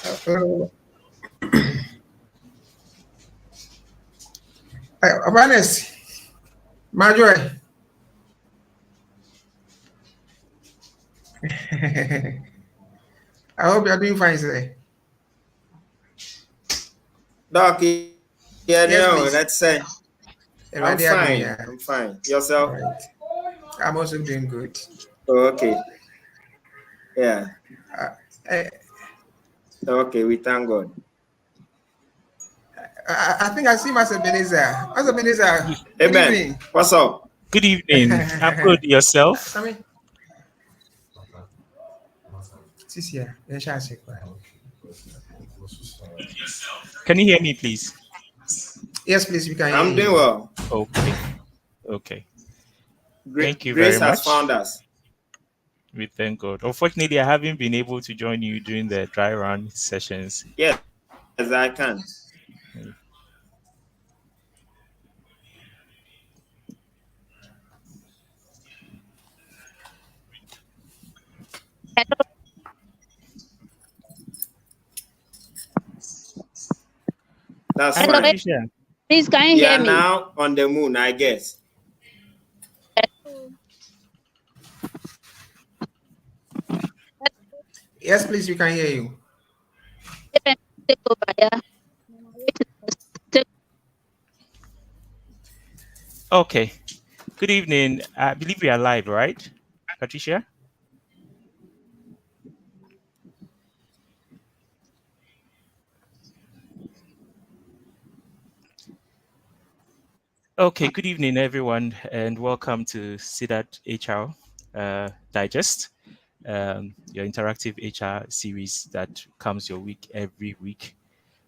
Uh, Awareness, Marjorie. I hope you are doing fine today. Doc, yeah, Yes, no, please. let's say I'm Already are doing, fine. yeah. I'm fine. All Yourself? right. I'm also doing good. Oh, okay. Yeah. Uh, I, Okay, we thank God. I think I see Master Beniza. Master Beniza, good Amen. evening. What's up? Good evening. I'm good. Yourself? Sammy, this year, Can you hear me, please? yes, please, we can hear I'm doing you. well. Okay. Okay. Thank you Grace very has much. found us. We thank God. Unfortunately, I haven't been able to join you during the dry run sessions. Yes, I can. That's Hi, Hello, fine. Patricia. please can you We hear are me? now on the moon, I guess. Yes, please, we can hear you. Take over, yeah. Take- Okay. Good evening. I believe we are live, right? Patricia? Okay. Good evening, everyone, and welcome to SIDAT HR Digest, your interactive HR series that comes your week every week.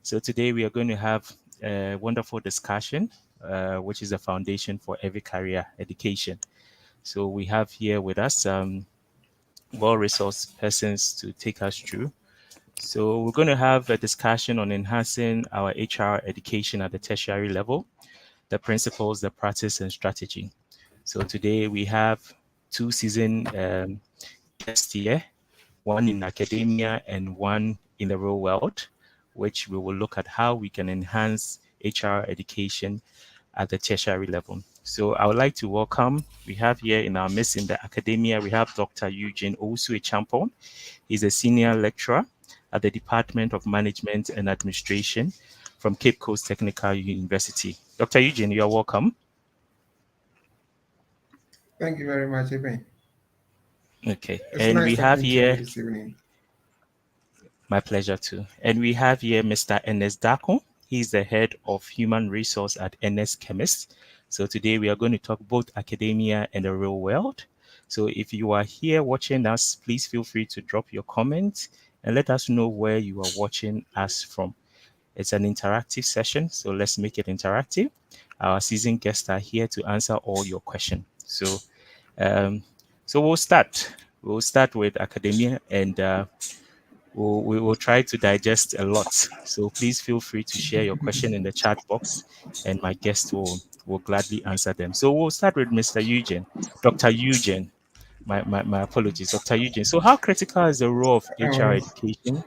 So today we are going to have a wonderful discussion, which is a foundation for every career education. So we have here with us well-resourced persons to take us through. So we're going to have a discussion on enhancing our HR education at the tertiary level, the principles, the practice, and strategy. So today we have two seasoned guests here, one in academia and one in the real world, which we will look at how we can enhance HR education at the tertiary level. So I would like to welcome, we have here in our midst in the academia, we have Dr. Eugene Owusu Champon. He's a senior lecturer at the Department of Management and Administration from Cape Coast Technical University. Dr. Eugene, you are welcome. Thank you very much, Eben. Okay. It's And nice we have talking to you here, this evening. my pleasure too. And we have here Mr. Ernest Dako. He's the head of human resource at NS Chemist. So today we are going to talk both academia and the real world. So if you are here watching us, please feel free to drop your comments and let us know where you are watching us from. It's an interactive session, so let's make it interactive. Our seasoned guests are here to answer all your questions. Um, so we'll start. We'll start with academia and we will try to digest a lot. So please feel free to share your question in the chat box, and my guest will gladly answer them. So we'll start with Mr. Eugene, Dr. Eugene. My apologies, Dr. Eugene. So how critical is the role of HR Um, education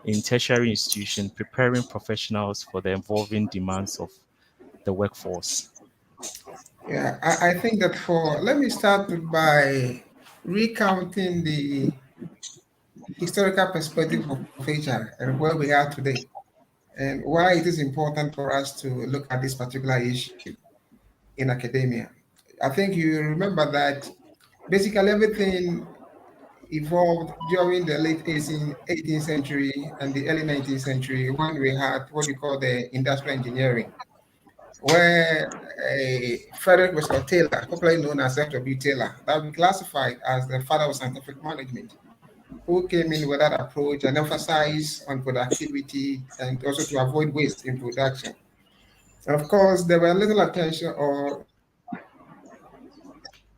in tertiary institution preparing professionals for the evolving demands of the workforce? yeah, I think that let me start by recounting the historical perspective of HR and where we are today, and why it is important for us to look at this particular issue in academia. I think you remember that basically everything evolved during the late 18th century and the early 19th century when we had what we call the industrial engineering, where Frederick Westcott Taylor, popularly known as F.W. Taylor, that we classified as the father of scientific management, who came in with that approach and emphasized on productivity and also to avoid waste in production. And of course, there were little attention, or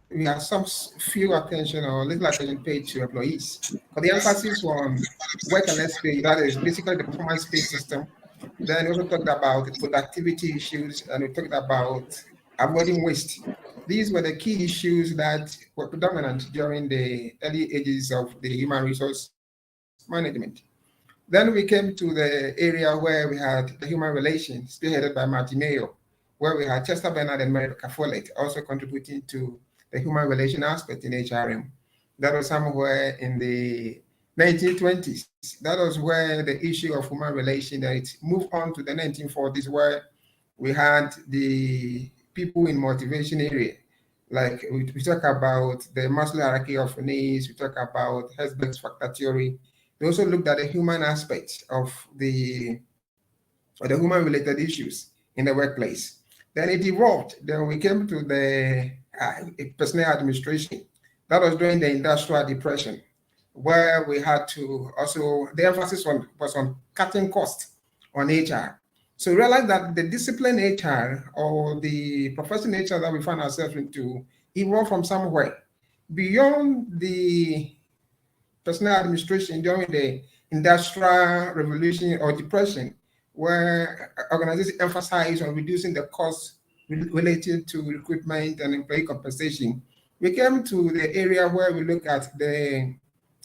we had few attention or little attention paid to employees. But the emphasis on work and less pay, that is basically the performance-based system. Then we also talked about the productivity issues, and we talked about avoiding waste. These were the key issues that were predominant during the early ages of the human resource management. But Then we came to the area where we had the human relations, spearheaded by Martin Mayo, where we had Chester Bernard and Mary Follett also contributing to the human relation aspect in HRM. That was somewhere in the 1920s. That was where the issue of human relation, that it moved on to the 1940s, where we had the people in motivation area. Like we talk about the Maslow hierarchy of needs, we talk about Herzberg's factor theory. We also looked at the human aspect of the human related issues in the workplace. Then it evolved. Then we came to the personnel administration. That was during the industrial depression, where we had to also, the emphasis was on cutting costs on HR. So we realized that the discipline HR or the professional HR that we find ourselves into evolved from somewhere beyond the personnel administration during the industrial revolution or depression, where organizations emphasize on reducing the costs related to recruitment and employee compensation. We came to the area where we look at the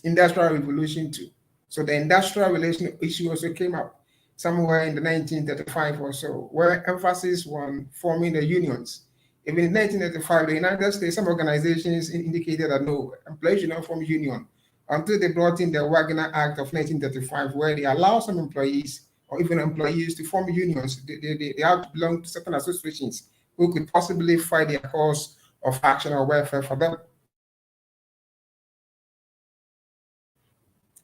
industrial revolution too. So the industrial relation issue also came up somewhere in the 1935 or so, where emphasis on forming the unions. Even in 1985, the United States, some organizations indicated that no, employees should not form union until they brought in the Wagner Act of 1935, where they allow some employees or even employees to form unions. They have to belong to certain associations who could possibly fight their cause of action or welfare for them.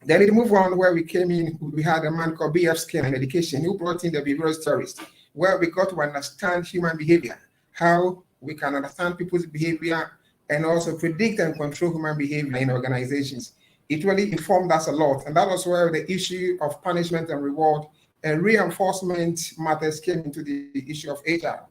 Then it moved on where we came in, we had a man called B.F. Skinner in education who brought in the behavioral theorist, where we got to understand human behavior, how we can understand people's behavior and also predict and control human behavior in organizations. It really informed us a lot. And that was where the issue of punishment and reward and reinforcement matters came into the issue of HR.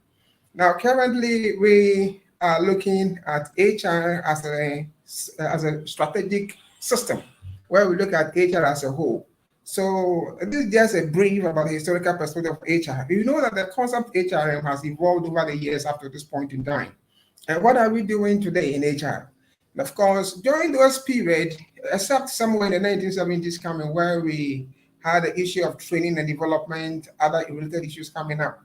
Now, currently, we are looking at HR as a strategic system where we look at HR as a whole. So this is just a brief about the historical perspective of HR. You know that the concept of HRM has evolved over the years after this point in time. And what are we doing today in HR? And of course, during those periods, except somewhere in the 1970s coming where we had the issue of training and development, other related issues coming up.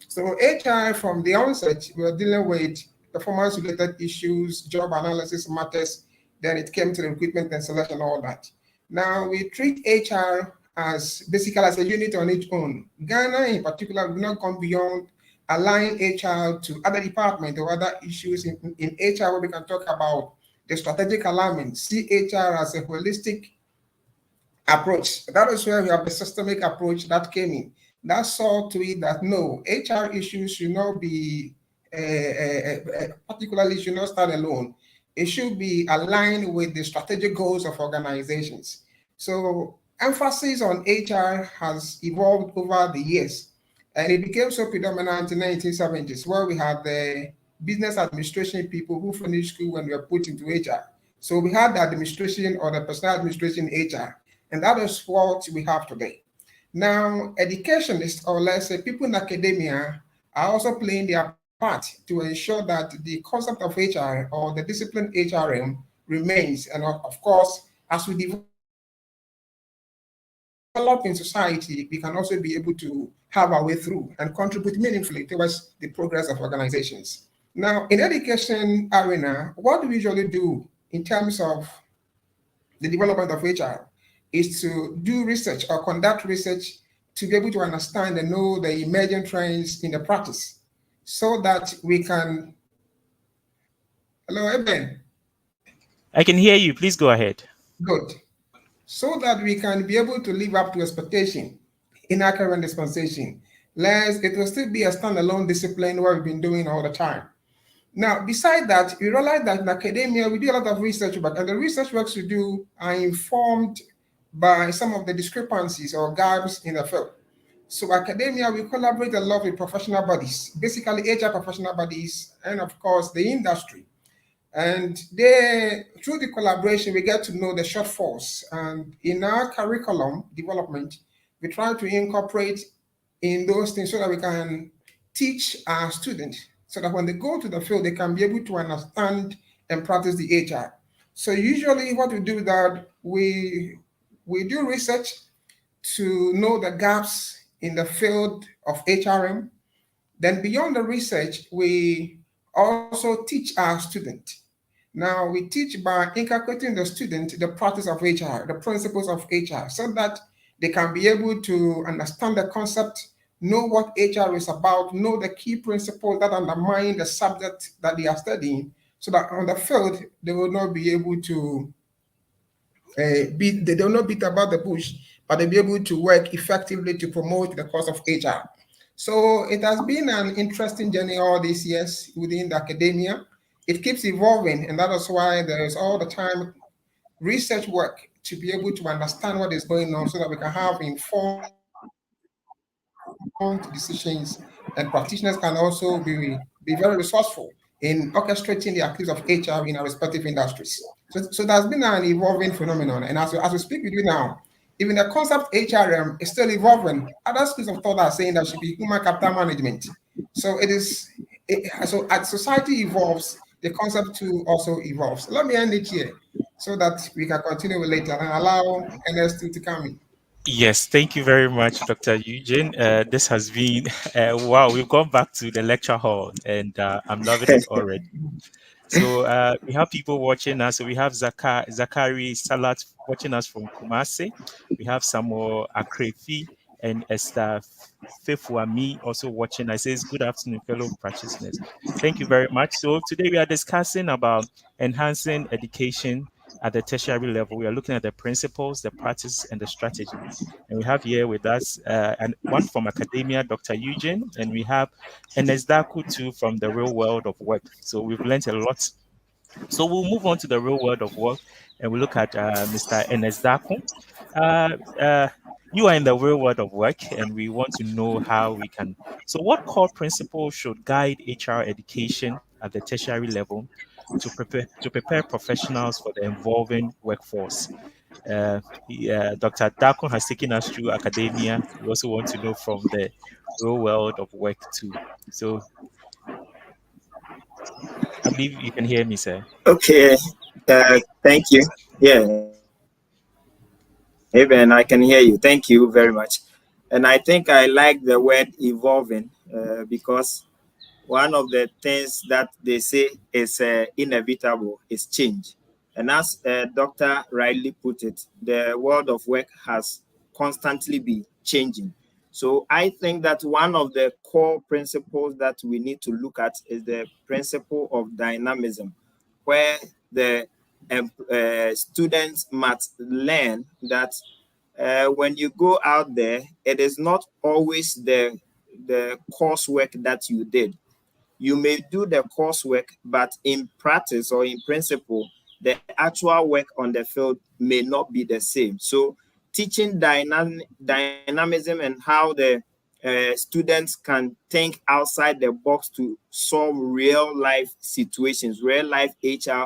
So HR from the onset, we were dealing with performance-related issues, job analysis matters, then it came to the recruitment and selection, all that. Now we treat HR as basically as a unit on its own. Ghana in particular will not come beyond align HR to other departments or other issues in HR where we can talk about the strategic alignment, see HR as a holistic approach. That is where we have the systemic approach that came in. That saw to it that no, HR issues should not be, particularly should not stand alone. It should be aligned with the strategic goals of organizations. So emphasis on HR has evolved over the years, and it became so predominant in the 1970s, where we had the business administration people who finished school and were put into HR. So we had the administration or the personal administration HR, and that is what we have today. Now, educationists, or let's say people in academia, are also playing their part to ensure that the concept of HR or the discipline HRM remains. And of course, as we develop in society, we can also be able to have our way through and contribute meaningfully towards the progress of organizations. Now, in education arena, what we usually do in terms of the development of HR is to do research or conduct research to be able to understand and know the emerging trends in the practice so that we can. Hello, Eben. I can hear you. Please go ahead. Good. So that we can be able to live up to expectation in our current dispensation. Lest it will still be a standalone discipline what we've been doing all the time. Now, beside that, we realize that in academia, we do a lot of research work, and the research works we do are informed by some of the discrepancies or gaps in the field. So academia, we collaborate a lot with professional bodies, basically HR professional bodies, and of course, the industry. And through the collaboration, we get to know the shortfalls. And in our curriculum development, we try to incorporate in those things so that we can teach our students so that when they go to the field, they can be able to understand and practice the HR. So usually what we do is that we do research to know the gaps in the field of HRM. Then beyond the research, we also teach our student. Now we teach by inculcating the student the practice of HR, the principles of HR, so that they can be able to understand the concept, know what HR is about, know the key principles that undermine the subject that they are studying, so that on the field they will not be able to they will not beat about the bush, but they'll be able to work effectively to promote the cause of HR. So it has been an interesting journey all these years within the academia. It keeps evolving, and that is why there is all the time research work to be able to understand what is going on so that we can have informed decisions, and practitioners can also be very resourceful in orchestrating the activities of HR in our respective industries. So there's been an evolving phenomenon. And as we speak with you now, even the concept HRM is still evolving. Other schools of thought are saying that should be human capital management. So so as society evolves, the concept too also evolves. Let me end it here so that we can continue with later and allow Ernest to come in. Yes, thank you very much, Dr. Eugene. This has been, wow, we've gone back to the lecture hall and I'm loving it already. So we have people watching us. So we have Zachary Salat watching us from Kumasi. We have Samuel Akrefi and Esther Fefuami also watching. I says, good afternoon, fellow practitioners. Thank you very much. So today we are discussing about enhancing education at the tertiary level. We are looking at the principles, the practice, and the strategy. And we have here with us and one from academia, Dr. Eugene, and we have Enesdaku too from the real world of work. So we've learned a lot. So we'll move on to the real world of work and we look at Mr. Enesdaku. Uh, uh, you are in the real world of work and we want to know how we can. So, what core principles should guide HR education at the tertiary level to prepare professionals for the evolving workforce? Dr. Dakon has taken us through academia. We also want to know from the real world of work too. So I believe you can hear me, sir. Okay. Thank you. Yeah, hey Ben, I can hear you. Thank you very much. And I think I like the word evolving because one of the things that they say is inevitable is change. And as Dr. rightly put it, the world of work has constantly been changing. So I think that one of the core principles that we need to look at is the principle of dynamism, where the students must learn that when you go out there, it is not always the coursework that you did. You may do the coursework, but in practice or in principle, the actual work on the field may not be the same. So teaching dynamism and how the students can think outside the box to solve real life situations, real life HR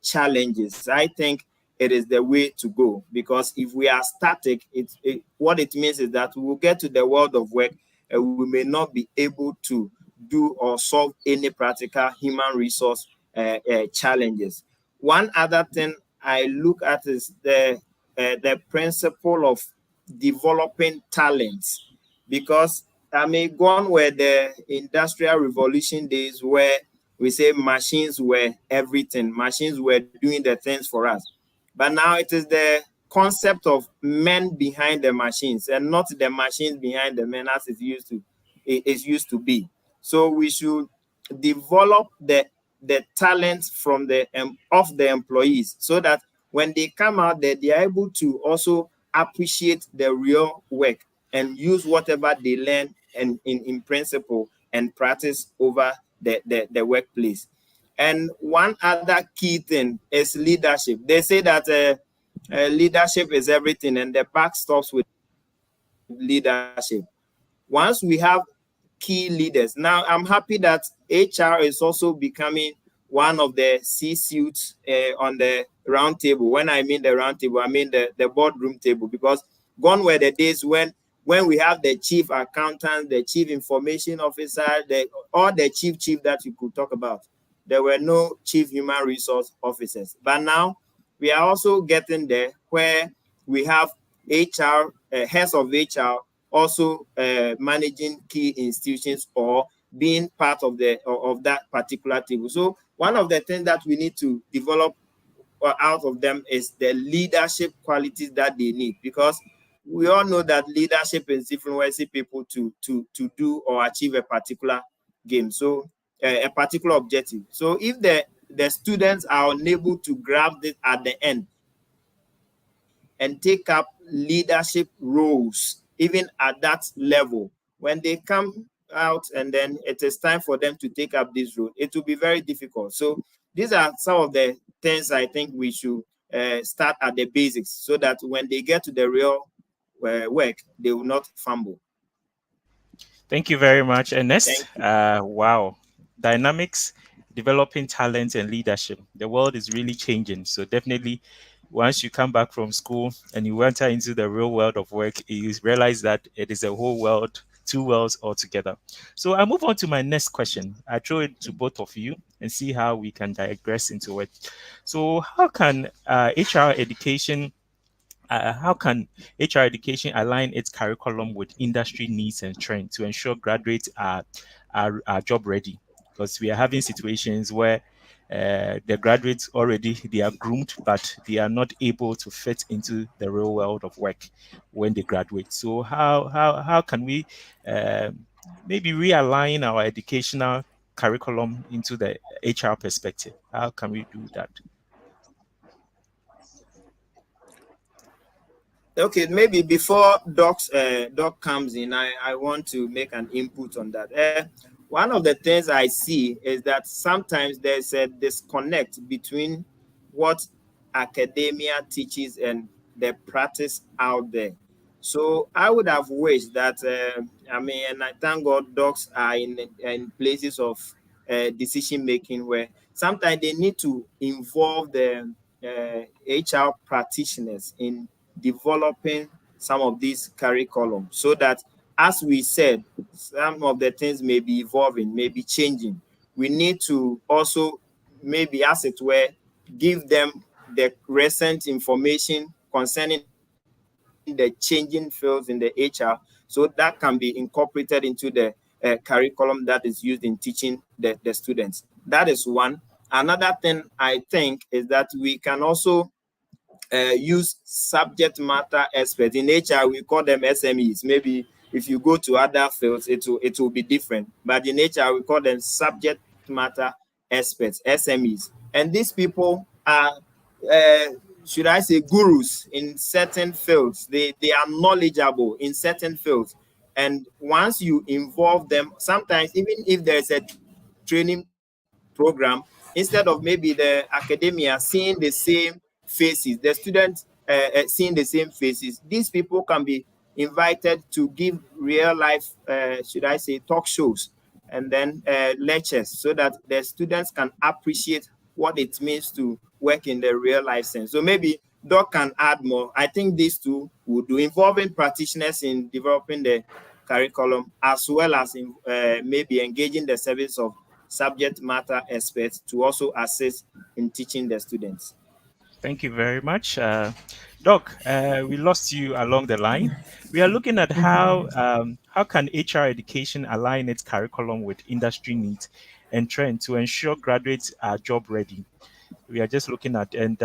challenges. I think it is the way to go, because if we are static, what it means is that we will get to the world of work and we may not be able to do or solve any practical human resource challenges. One other thing I look at is the principle of developing talents, because I mean, gone were the industrial revolution days where we say machines were everything, machines were doing the things for us. But now it is the concept of men behind the machines and not the machines behind the men as it used to be. So we should develop the talents from of the employees, so that when they come out there, they are able to also appreciate the real work and use whatever they learn and in principle and practice over the workplace. And one other key thing is leadership. They say that leadership is everything, and the buck stops with leadership. Once we have key leaders. Now, I'm happy that HR is also becoming one of the C-suites on the round table. When I mean the round table, I mean the boardroom table, because gone were the days when we have the chief accountant, the chief information officer, or the chief that you could talk about. There were no chief human resource officers. But now we are also getting there where we have HR heads of HR also managing key institutions or being part of that particular table. So one of the things that we need to develop out of them is the leadership qualities that they need, because we all know that leadership is influencing people to do or achieve a particular game, so a particular objective. So if the students are unable to grab this at the end and take up leadership roles, even at that level, when they come out and then it is time for them to take up this role, it will be very difficult. So these are some of the things I think we should start at the basics, so that when they get to the real work, they will not fumble. Thank you very much, Thank Ernest. you. Wow. Dynamics, developing talent and leadership. The world is really changing. So definitely once you come back from school and you enter into the real world of work, you realize that it is a whole world, two worlds altogether. So I move on to my next question. I throw it to both of you and see how we can digress into it. So how can HR education how can HR education align its curriculum with industry needs and trends to ensure graduates are job ready? Because we are having situations where the graduates already they are groomed, but they are not able to fit into the real world of work when they graduate. So how can we maybe realign our educational curriculum into the HR perspective? How can we do that? Okay, maybe before Doc comes in, I want to make an input on that. One of the things I see is that sometimes there's a disconnect between what academia teaches and the practice out there. So I would have wished that, and I thank God docs are in places of decision making where sometimes they need to involve the HR practitioners in developing some of these curriculum, so that, as we said, some of the things may be evolving, may be changing. We need to also, maybe as it were, give them the recent information concerning the changing fields in the HR, so that can be incorporated into the curriculum that is used in teaching the students. That is one. Another thing I think is that we can also use subject matter experts. In HR, we call them SMEs. Maybe if you go to other fields, it will be different. But in HR, we call them subject matter experts, SMEs. And these people are, uh, should I say, gurus in certain fields. They are knowledgeable in certain fields. And once you involve them, sometimes even if there's a training program, instead of maybe the academia seeing the same faces, the students seeing the same faces, these people can be invited to give real life, should I say, talk shows and then lectures, so that the students can appreciate what it means to work in the real life sense. So maybe Doc can add more. I think these two would do, involving practitioners in developing the curriculum, as well as in, maybe engaging the service of subject matter experts to also assist in teaching the students. Thank you very much. Doc, we lost you along the line. We are looking at how can HR education align its curriculum with industry needs and trends to ensure graduates are job ready. We are just looking at, and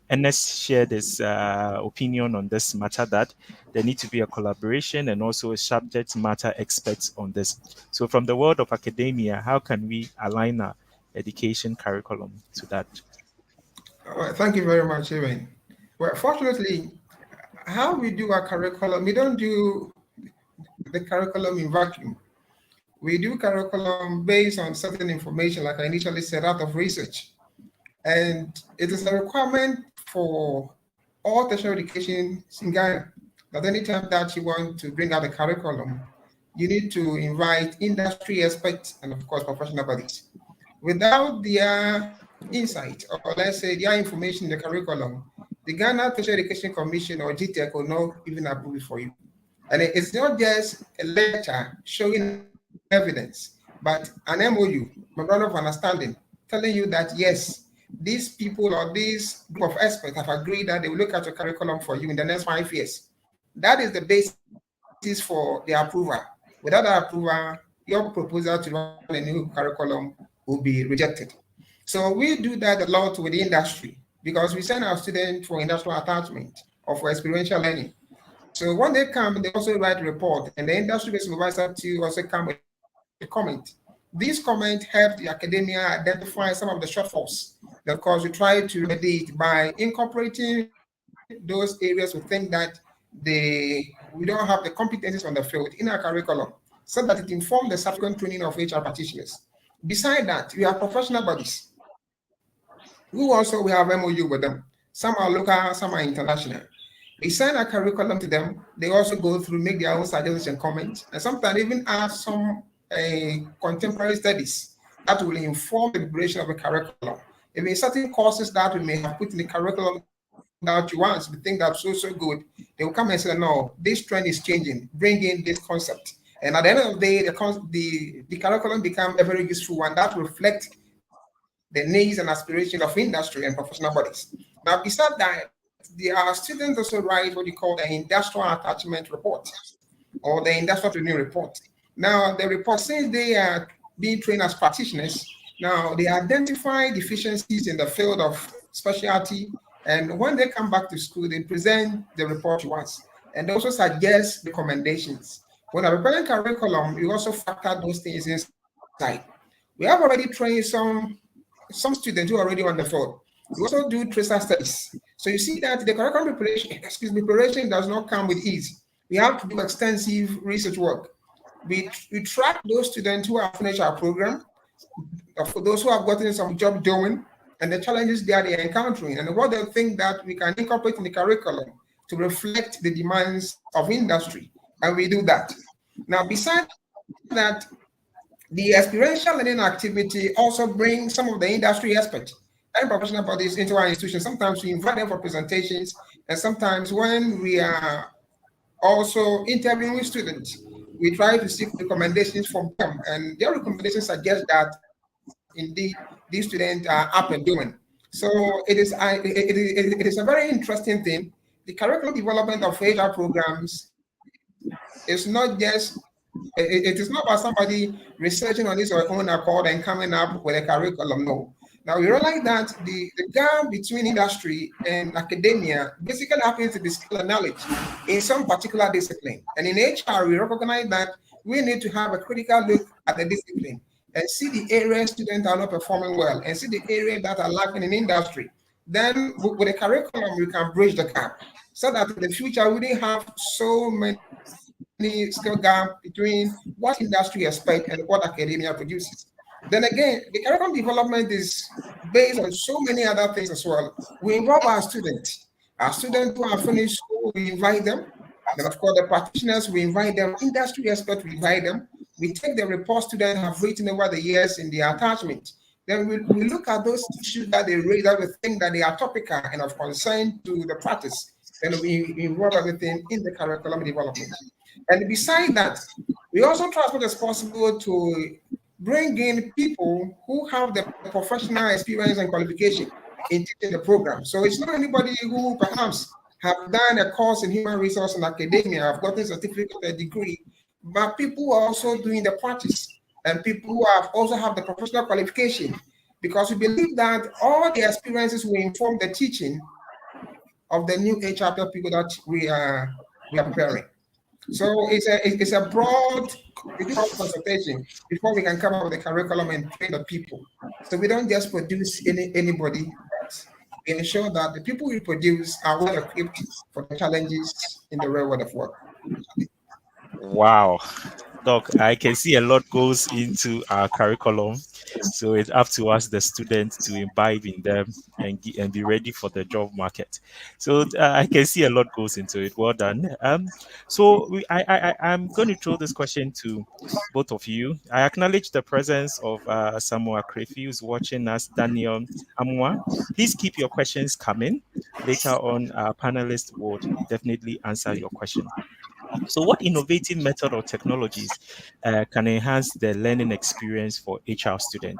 NS shared his opinion on this matter, that there need to be a collaboration and also a subject matter experts on this. So from the world of academia, how can we align our education curriculum to that? Well, thank you very much, Evan. Well, fortunately, how we do our curriculum, we don't do the curriculum in vacuum. We do curriculum based on certain information, like I initially said, out of research. And it is a requirement for all tertiary education in Ghana that anytime that you want to bring out a curriculum, you need to invite industry experts and, of course, professional bodies. Without their insight, or let's say their information in the curriculum, the Ghana Tertiary Education Commission or GTEC will not even approve it for you. And it's not just a lecture showing evidence, but an MOU, memorandum of understanding, telling you that yes, these people or this group of experts have agreed that they will look at your curriculum for you in the next 5 years. That is the basis for the approval. Without the approval, your proposal to run a new curriculum will be rejected. So we do that a lot with the industry because we send our students for industrial attachment or for experiential learning. So when they come, they also write a report, and the industry-based supervisor to also come with a comment. These comments help the academia identify some of the shortfalls. Of course, we try to remedy it by incorporating those areas we think that we don't have the competencies on the field in our curriculum, so that it informs the subsequent training of HR practitioners. Beside that, we have professional bodies who also we have MOU with them. Some are local, some are international. We send a curriculum to them. They also go through, make their own suggestions and comments, and sometimes even add some contemporary studies that will inform the preparation of the curriculum. If in certain courses that we may have put in the curriculum that you want, we think that's so good, they will come and say, no, this trend is changing, bring in this concept. And at the end of the day, the curriculum become a very useful one that reflect the needs and aspirations of industry and professional bodies. Now, beside that, our students also write what you call the industrial attachment report or the industrial training report. Now, the report, since they are being trained as practitioners, now they identify deficiencies in the field of specialty, and when they come back to school, they present the report to us, and they also suggest recommendations. When we're preparing curriculum, we also factor those things inside. We have already trained some students who are already on the field. We also do tracer studies. So you see that the curriculum preparation does not come with ease. We have to do extensive research work. We track those students who have finished our program, for those who have gotten some job doing, and the challenges that they're encountering, and what they think that we can incorporate in the curriculum to reflect the demands of industry. And we do that. Now, besides that, the experiential learning activity also brings some of the industry experts and professional bodies into our institution. Sometimes we invite them for presentations, and sometimes when we are also interviewing students, we try to seek recommendations from them, and their recommendations suggest that indeed these students are up and doing. So it is a very interesting thing. The curriculum development of HR programs is not just it is not about somebody researching on his or her own accord and coming up with a curriculum. No. Now we realize that the gap between industry and academia basically happens to be skill and knowledge in some particular discipline. And in HR, we recognize that we need to have a critical look at the discipline and see the areas students are not performing well and see the areas that are lacking in industry. Then with a curriculum, we can bridge the gap so that in the future we didn't have so many skill gap between what industry expect and what academia produces. Then again, the curriculum development is based on so many other things as well. We involve our students. Our students who have finished school, we invite them. Then, of course, the practitioners, we invite them. Industry experts, we invite them. We take the reports students have written over the years in the attachment. Then we look at those issues that they raise that we think that they are topical and of concern to the practice. Then we involve everything in the curriculum development. And beside that, we also try as much as possible to bring in people who have the professional experience and qualification in teaching the program. So it's not anybody who perhaps have done a course in human resource and academia, have gotten a certificate, a degree, but people who are also doing the practice and people who have also have the professional qualification, because we believe that all the experiences will inform the teaching of the new HR people that we are preparing. So it's a broad, we do have consultation before we can come up with a curriculum and train the people. So we don't just produce anybody, but we ensure that the people we produce are well equipped for the challenges in the real world of work. Wow. Doc, I can see a lot goes into our curriculum. So it's up to us, the students, to imbibe in them and be ready for the job market. So I can see a lot goes into it. Well done. So I'm going to throw this question to both of you. I acknowledge the presence of Samoa Krefi, who's watching us, Daniel Amwa. Please keep your questions coming. Later on, our panelists would definitely answer your question. So, what innovative method or technologies can enhance the learning experience for HR student?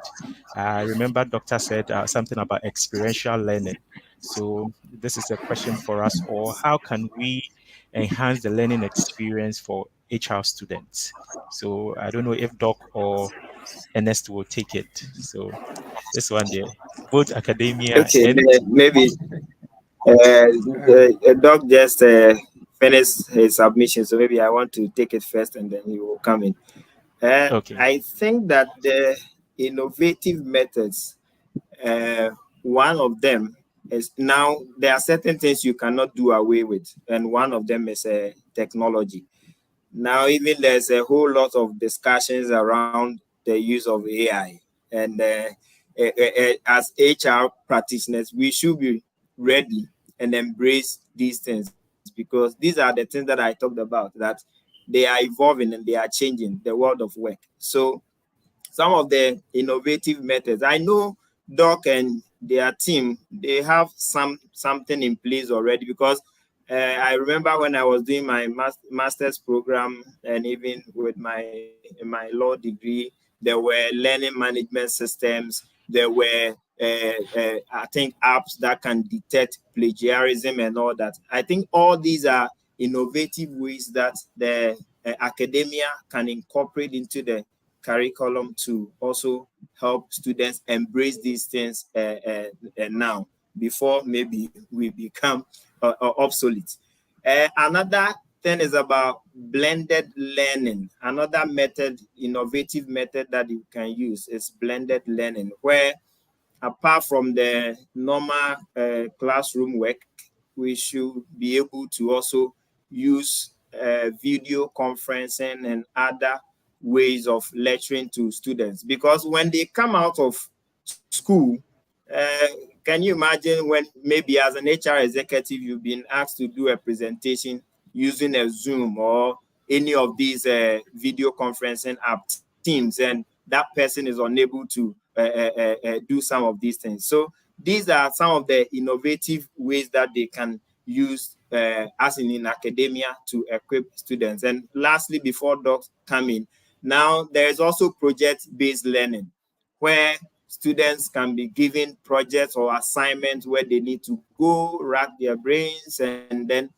I remember Doctor said something about experiential learning. So this is a question for us all. How can we enhance the learning experience for HR students? So I don't know if Doc or Ernest will take it. So this one there, both academia Okay, and maybe Uh, Doc just finished his submission, so maybe I want to take it first and then he will come in. okay. I think that the innovative methods, uh, one of them is now there are certain things you cannot do away with, and one of them is technology. Now, even there's a whole lot of discussions around the use of AI, and as HR practitioners, we should be ready and embrace these things because these are the things that I talked about that they are evolving and they are changing the world of work. So some of the innovative methods. I know Doc and their team, they have something in place already because I remember when I was doing my master's program and even with my law degree, there were learning management systems. There were I think apps that can detect plagiarism and all that. I think all these are innovative ways that the academia can incorporate into the curriculum to also help students embrace these things now before maybe we become obsolete. Another thing is about blended learning. Another method, innovative method that you can use is blended learning, where apart from the normal classroom work, we should be able to also use video conferencing and other ways of lecturing to students. Because when they come out of school, uh, can you imagine when maybe as an HR executive, you've been asked to do a presentation using a Zoom or any of these video conferencing app Teams, and that person is unable to do some of these things. So these are some of the innovative ways that they can use as in academia to equip students. And lastly, before docs come in, now there is also project-based learning where students can be given projects or assignments where they need to go rack their brains and then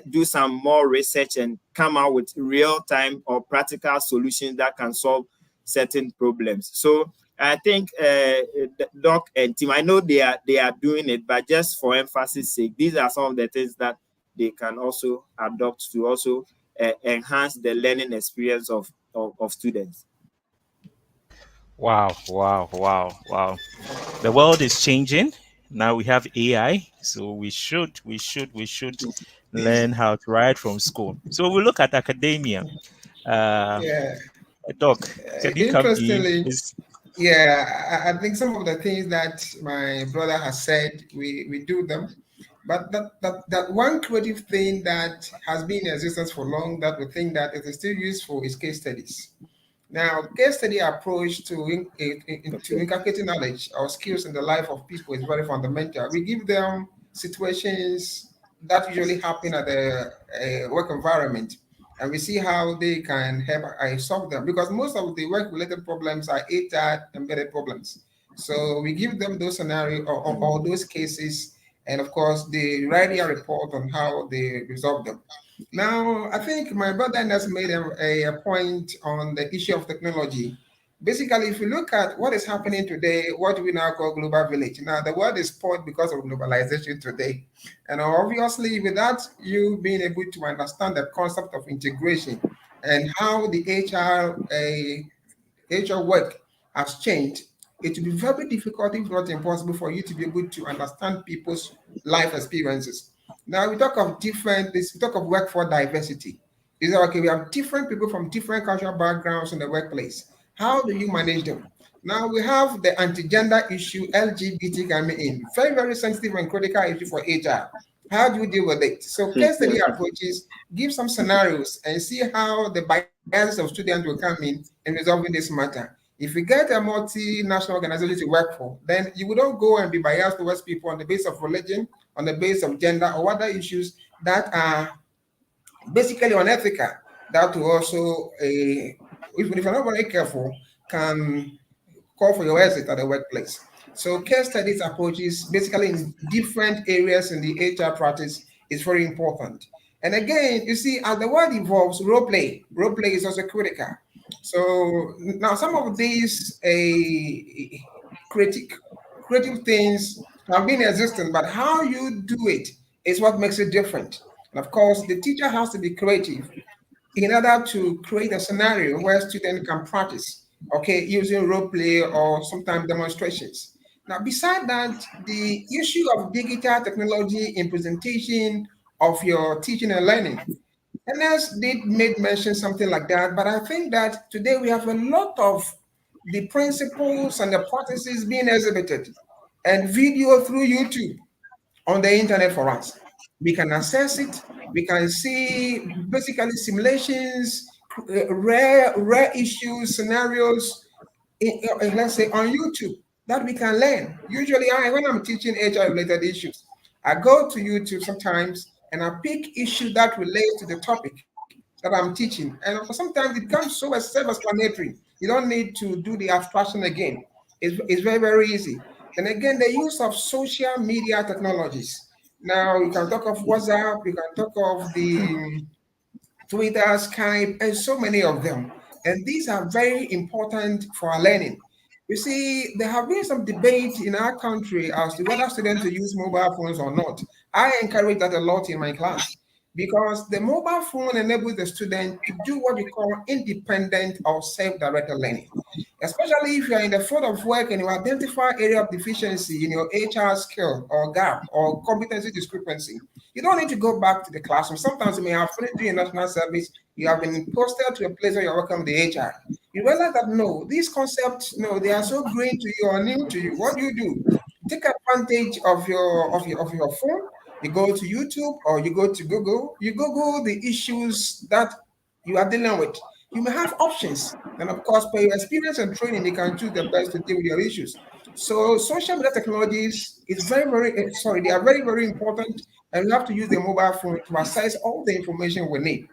do some more research and come out with real-time or practical solutions that can solve certain problems. So I think Doc and team, I know they are doing it, but just for emphasis sake, these are some of the things that they can also adopt to also enhance the learning experience of students. Wow, wow, wow, wow. The world is changing. Now we have AI, so we should learn how to write from school. So we look at academia. Uh, yeah. Doc, can you come in? Interestingly, Please? yeah, I think some of the things that my brother has said, we do them. But that one creative thing that has been in existence for long that we think that it is still useful is case studies. Now, case study approach to Okay. inculcating knowledge or skills in the life of people is very fundamental. We give them situations that usually happen at the work environment, and we see how they can help solve them. Because most of the work-related problems are HR embedded problems. So we give them those scenarios or those cases, and of course, they write a report on how they resolve them. Now, I think my brother has made a point on the issue of technology. Basically, if you look at what is happening today, what we now call global village. Now, the world is spoiled because of globalization today. And obviously, without you being able to understand the concept of integration and how the HR work has changed, it will be very difficult, if not impossible, for you to be able to understand people's life experiences. Now we talk of we talk of workforce diversity. Is that okay? We have different people from different cultural backgrounds in the workplace. How do you manage them? Now we have the anti-gender issue, LGBT coming in. Very, very sensitive and critical issue for HR. How do you deal with it? So case study approaches give some scenarios and see how the biases of students will come in resolving this matter. If you get a multinational organization to work for, then you would not go and be biased towards people on the basis of religion, on the basis of gender, or other issues that are basically unethical. That will also, if you're not very careful, can call for your exit at the workplace. So case studies approaches basically in different areas in the HR practice is very important. And again, you see, as the word evolves, role play is also critical. So now some of these critic creative things have been existing, but how you do it is what makes it different. And of course, the teacher has to be creative in order to create a scenario where students can practice, okay, using role play or sometimes demonstrations. Now, beside that, the issue of digital technology in presentation of your teaching and learning. NS did made mention something like that, but I think that today we have a lot of the principles and the practices being exhibited and video through YouTube on the internet for us. We can access it. We can see basically simulations, rare issues, scenarios, let's say on YouTube that we can learn. Usually, when I'm teaching HR related issues, I go to YouTube sometimes and I pick issue that relates to the topic that I'm teaching. And sometimes it becomes so self-explanatory. You don't need to do the abstraction again. It's very, very easy. Then again, the use of social media technologies. Now you can talk of WhatsApp, you can talk of the Twitter, Skype, and so many of them. And these are very important for our learning. You see, there have been some debate in our country as to whether students to use mobile phones or not. I encourage that a lot in my class because the mobile phone enables the student to do what we call independent or self-directed learning. Especially if you are in the field of work and you identify area of deficiency in your HR skill or gap or competency discrepancy, you don't need to go back to the classroom. Sometimes you may have finished doing national service, you have been posted to a place where you're working with the HR. You realize that no, these concepts, no, they are so green to you or new to you. What do? Take advantage of your phone. You go to YouTube or you go to Google. You Google the issues that you are dealing with. You may have options, and of course, by your experience and training, you can choose the best to deal with your issues. So, social media technologies is sorry, they are very, very important, and we have to use the mobile phone to access all the information we need.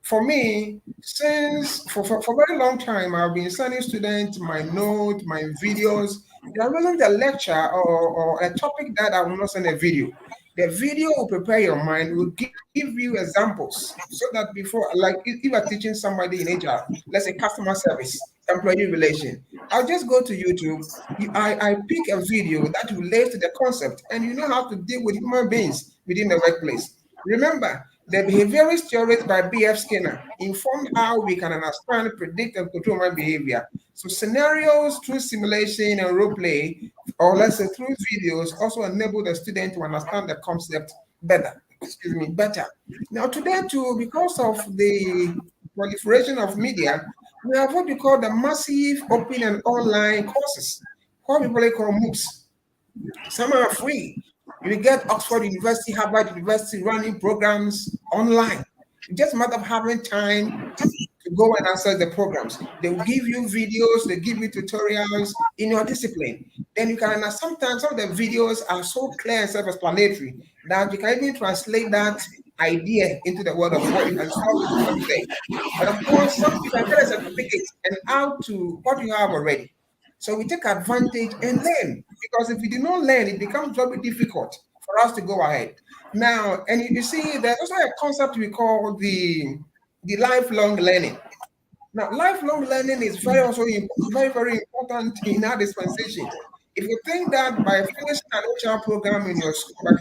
For me, since for a very long time, I've been sending students my notes, my videos. There wasn't a lecture or a topic that I will not send a video. The video will prepare your mind, will give you examples so that before, like if you're teaching somebody in HR, let's say customer service, employee relation, I'll just go to YouTube. I pick a video that relates to the concept, and you know how to deal with human beings within the workplace. Remember, the behaviorist theories by B.F. Skinner inform how we can understand, predict, and control human behavior. So scenarios through simulation and role play, or let's say through videos, also enable the student to understand the concept better. Excuse me, better. Now today too, because of the proliferation of media, we have what we call the massive open and online courses, what people call MOOCs. Some are free. You will get Oxford University, Harvard University running programs online. It's just a matter of having time to go and access the programs. They will give you videos, they give you tutorials in your discipline. Then you can, sometimes some of the videos are so clear and self-explanatory that you can even translate that idea into the world of what you can solve it one day. But of course, some you can get a certificate and out to what you have already. So we take advantage and learn because if we do not learn, it becomes very difficult for us to go ahead. Now, and you see, there's also a concept we call the lifelong learning. Now, lifelong learning is very, very important in our dispensation. If you think that by finishing an HR program in your school, by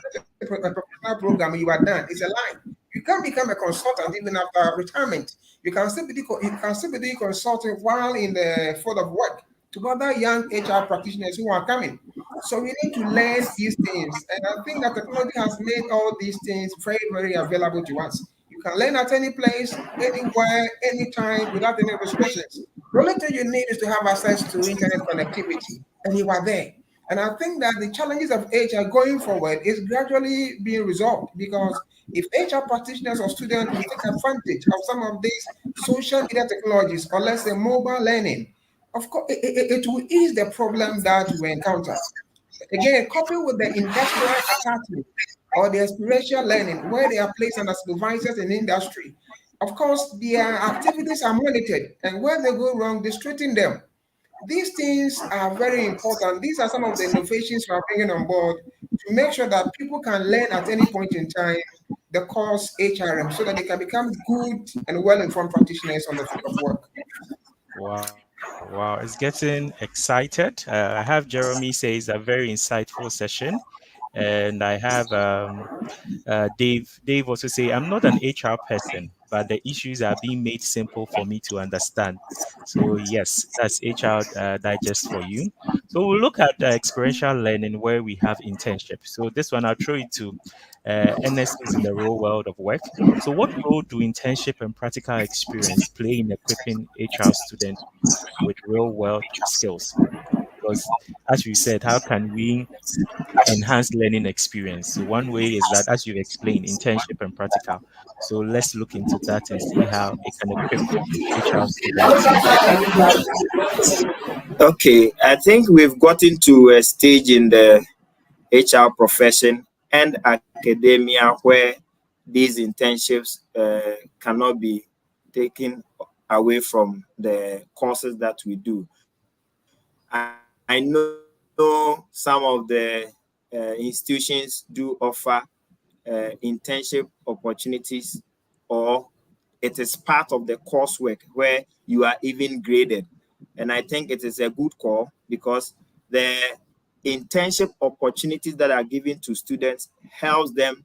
finishing a professional program, you are done, it's a lie. You can become a consultant even after retirement. You can still be doing consulting while in the field of work to other young HR practitioners who are coming. So we need to learn these things. And I think that technology has made all these things very, very available to us. You can learn at any place, anywhere, anytime, without any restrictions. The only thing you need is to have access to internet connectivity, and you are there. And I think that the challenges of HR going forward is gradually being resolved because if HR practitioners or students will take advantage of some of these social media technologies or let's say mobile learning, of course, it will ease the problem that we encounter. Again, coupled with the industrial attachment or the experiential learning, where they are placed under supervisors in industry, of course, their activities are monitored, and where they go wrong, they straighten them. these things are very important. These are some of the innovations we are bringing on board to make sure that people can learn at any point in time the course HRM so that they can become good and well-informed practitioners on the field of work. Wow, it's getting excited. I have Jeremy say it's a very insightful session, and I have Dave. Dave also say I'm not an HR person, but the issues are being made simple for me to understand. So yes, that's HR digest for you. So we'll look at experiential learning where we have internship. So this one I'll throw it to NS who's in the real world of work. So what role do internship and practical experience play in equipping HR students with real world skills? Because as you said, how can we enhanced learning experience? So one way is that, as you've explained, internship and practical. So let's look into that and see how it can equip HR students. Okay, I think we've gotten to a stage in the HR profession and academia where these internships cannot be taken away from the courses that we do. I know some of the institutions do offer internship opportunities, or it is part of the coursework where you are even graded. And I think it is a good call because the internship opportunities that are given to students helps them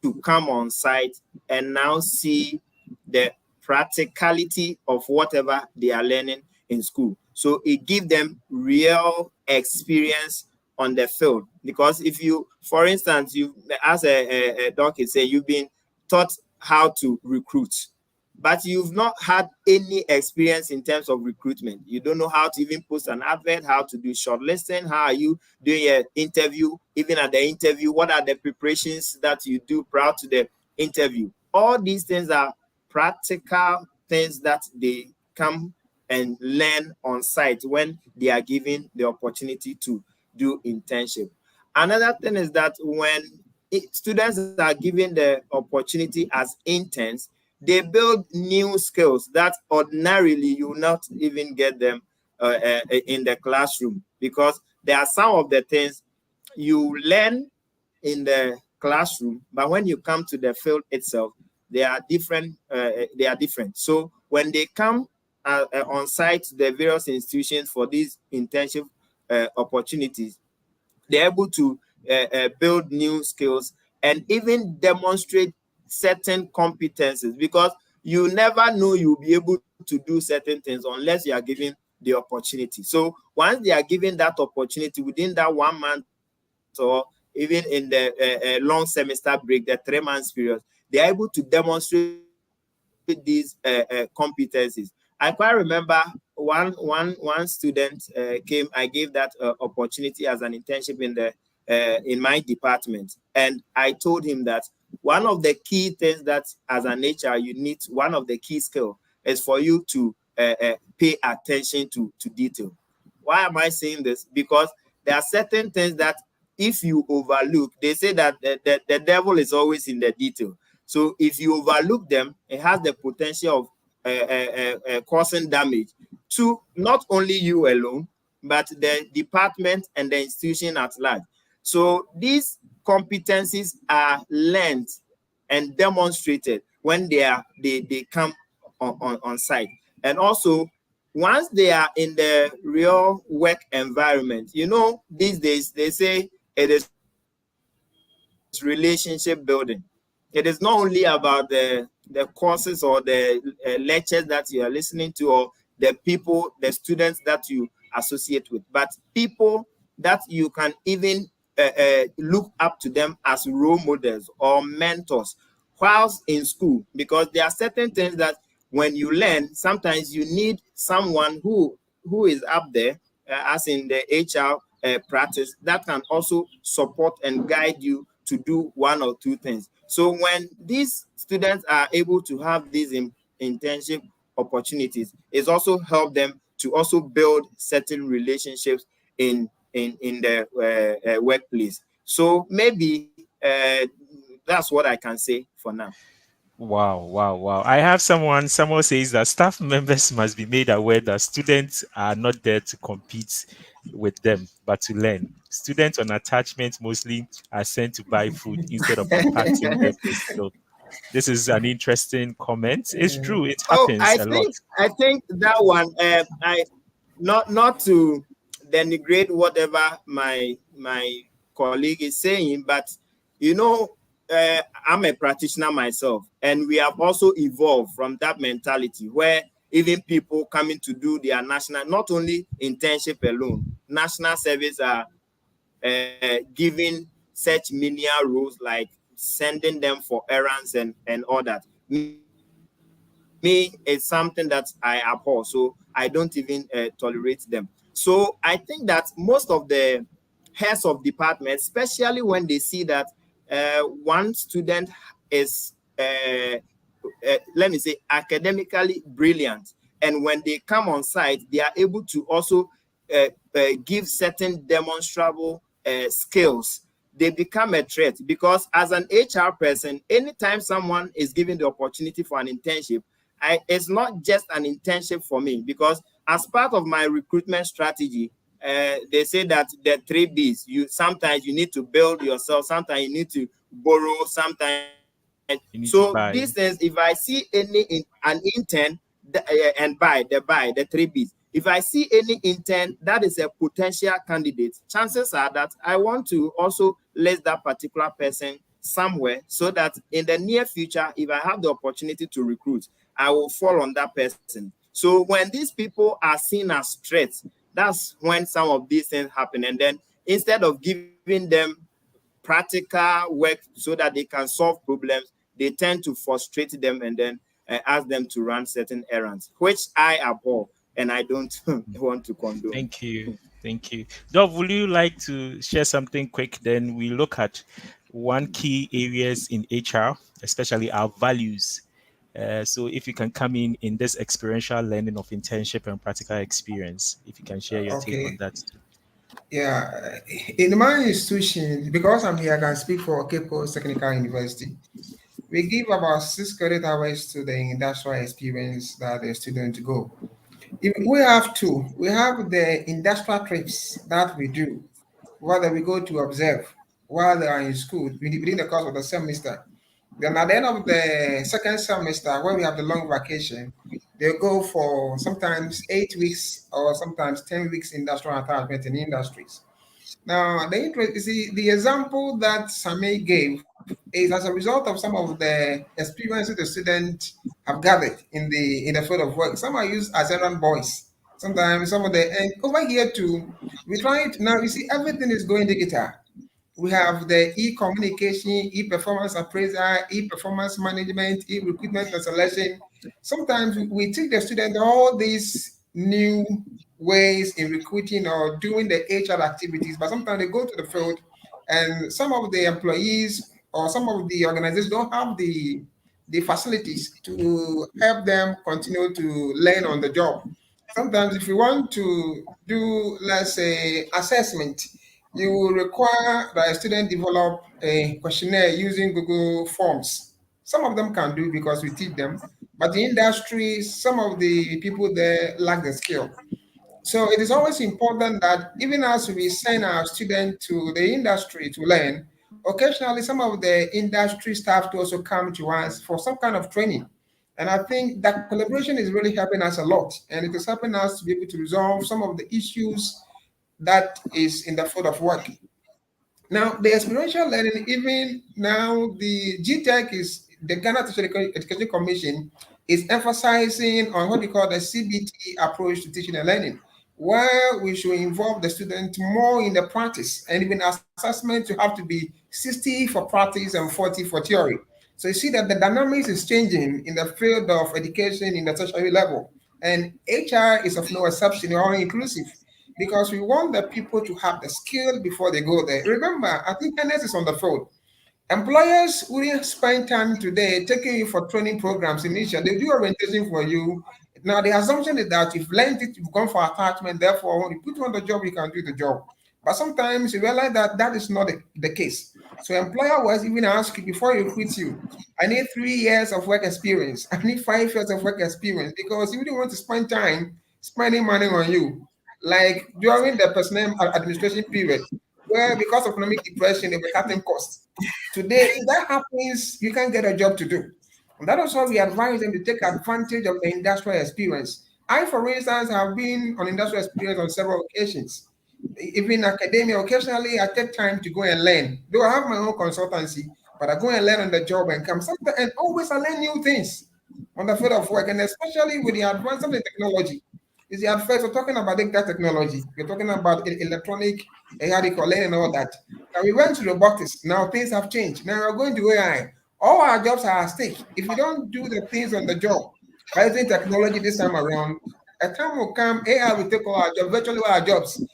to come on site and now see the practicality of whatever they are learning in school. So it gives them real experience on the field. Because if you, for instance, you, as a doc is saying, you've been taught how to recruit, but you've not had any experience in terms of recruitment. You don't know how to even post an advert, how to do shortlisting, how are you doing an interview, even at the interview, what are the preparations that you do prior to the interview. All these things are practical things that they come and learn on site when they are given the opportunity to do internship. Another thing is that when students are given the opportunity as interns, they build new skills that ordinarily you will not even get them in the classroom, because there are some of the things you learn in the classroom, but when you come to the field itself, they are different. They are different. So when they come on site to the various institutions for these internship opportunities, they're able to build new skills and even demonstrate certain competencies, because you never know you'll be able to do certain things unless you are given the opportunity. So once they are given that opportunity within that 1 month, or even in the long semester break, the 3 months period, they are able to demonstrate these competencies. I quite remember one student came. I gave that opportunity as an internship in my department, and I told him that one of the key things that as an HR you need, one of the key skill is for you to pay attention to detail. Why am I saying this? Because there are certain things that if you overlook, they say that the devil is always in the detail. So if you overlook them, it has the potential of causing damage to not only you alone, but the department and the institution at large. So these competencies are learned and demonstrated when they come on site. And also, once they are in the real work environment, you know, these days they say it is relationship building. It is not only about the courses or the lectures that you are listening to, or the people, the students that you associate with, but people that you can even look up to them as role models or mentors whilst in school, because there are certain things that when you learn, sometimes you need someone who is up there, as in the HR practice, that can also support and guide you to do one or two things. So when these students are able to have these internship opportunities, it's also help them to also build certain relationships in the workplace. So maybe that's what I can say for now. Wow, wow, wow. I have someone says that staff members must be made aware that students are not there to compete with them, but to learn. Students on attachment mostly are sent to buy food instead of impacting them with skill. This is an interesting comment. It's true, it Oh, happens a lot. I think that one. I not to denigrate whatever my colleague is saying, but you know, I'm a practitioner myself, and we have also evolved from that mentality where even people coming to do their national, not only internship alone, national service are giving such menial roles like sending them for errands and all that. Me, it's something that I abhor, so I don't even tolerate them. So I think that most of the heads of departments, especially when they see that one student is let me say academically brilliant, and when they come on site they are able to also give certain demonstrable skills, they become a threat. Because as an HR person, anytime someone is given the opportunity for an internship, it's not just an internship for me, because as part of my recruitment strategy, they say that the three B's. You sometimes you need to build yourself, sometimes you need to borrow, sometimes. So You need these to things, if buy. I see an intern, and buy the three B's. If I see any intern that is a potential candidate, chances are that I want to also list that particular person somewhere, so that in the near future, if I have the opportunity to recruit, I will fall on that person. So when these people are seen as threats, that's when some of these things happen. And then instead of giving them practical work so that they can solve problems, they tend to frustrate them and then ask them to run certain errands, which I abhor and I don't want to condone. Thank you. Thank you. Dov, would you like to share something quick? Then we look at one key areas in HR, especially our values. So if you can come in this experiential learning of internship and practical experience, if you can share your take on Okay. that too. Yeah. In my institution, because I'm here, I can speak for Cape Coast Technical University. We give about 6 credit hours to the industrial experience that the student go. If we have two. We have the industrial trips that we do, whether we go to observe while they are in school within the course of the semester. Then at the end of the second semester, when we have the long vacation, they go for sometimes 8 weeks or sometimes 10 weeks industrial attachment in industries. Now, you see, the example that Sami gave is as a result of some of the experiences the students have gathered in the field of work. Some are used as errand boys. Sometimes some of the and over here too, we try it now. You see, everything is going digital. We have the e-communication, e-performance appraiser, e-performance management, e-recruitment and selection. Sometimes we teach the student all these new ways in recruiting or doing the HR activities, but sometimes they go to the field and some of the employees or some of the organizations don't have the facilities to help them continue to learn on the job. Sometimes if you want to do, let's say, assessment, you will require that a student develop a questionnaire using Google Forms. Some of them can do because we teach them, but the industry, some of the people there lack the skill. So it is always important that even as we send our students to the industry to learn, occasionally some of the industry staff to also come to us for some kind of training. And I think that collaboration is really helping us a lot. And it is helping us to be able to resolve some of the issues that is in the field of work. Now, the experiential learning, even now, the GTEC is the Ghana Teacher Education Commission is emphasizing on what we call the CBT approach to teaching and learning, where we should involve the student more in the practice, and even assessment to have to be 60 for practice and 40 for theory. So you see that the dynamics is changing in the field of education in the tertiary level, and HR is of no exception or inclusive because we want the people to have the skill before they go there. Remember, I think NS is on the phone. Employers wouldn't spend time today taking you for training programs initially. They do orientation for you. Now, the assumption is that you've learned it, you've gone for attachment, therefore, when you put you on the job, you can do the job. But sometimes you realize that that is not the case. So employer was even ask you before you quit you, I need 3 years of work experience. I need 5 years of work experience because you don't want to spend time spending money on you. Like during the personnel administration period, where because of economic depression, they were cutting costs. Today, if that happens, you can get a job to do. And that is why we advise them to take advantage of the industrial experience. I, for instance, have been on industrial experience on several occasions. Even in academia, occasionally I take time to go and learn. Though I have my own consultancy, but I go and learn on the job and come. Sometimes, and always I learn new things on the field of work, and especially with the advance of the technology. Is the advance we're talking about data technology. We're talking about electronic, how they call it and all that. Now we went to robotics. Now things have changed. Now we're going to AI. All our jobs are at stake. If you don't do the things on the job, by using technology this time around, a time will come, AI will take all our jobs, virtually all our jobs.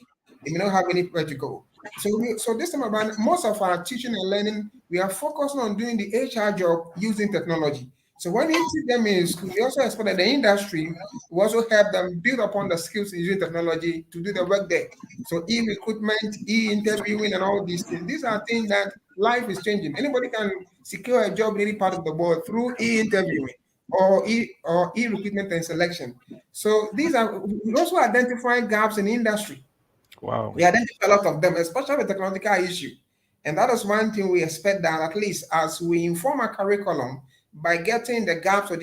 They may not have anywhere to go. So this time around, most of our teaching and learning, we are focusing on doing the HR job using technology. So when we teach them in school, we also expect that the industry will also help them build upon the skills in using technology to do the work there. So e-recruitment, e-interviewing, and all these things. These are things that life is changing. Anybody can secure a job in any part of the world through e-interviewing or e-recruitment and selection. So these are we also identify gaps in industry. Wow. We identify a lot of them, especially the technological issue. And that is one thing we expect that at least as we inform our curriculum by getting the gaps or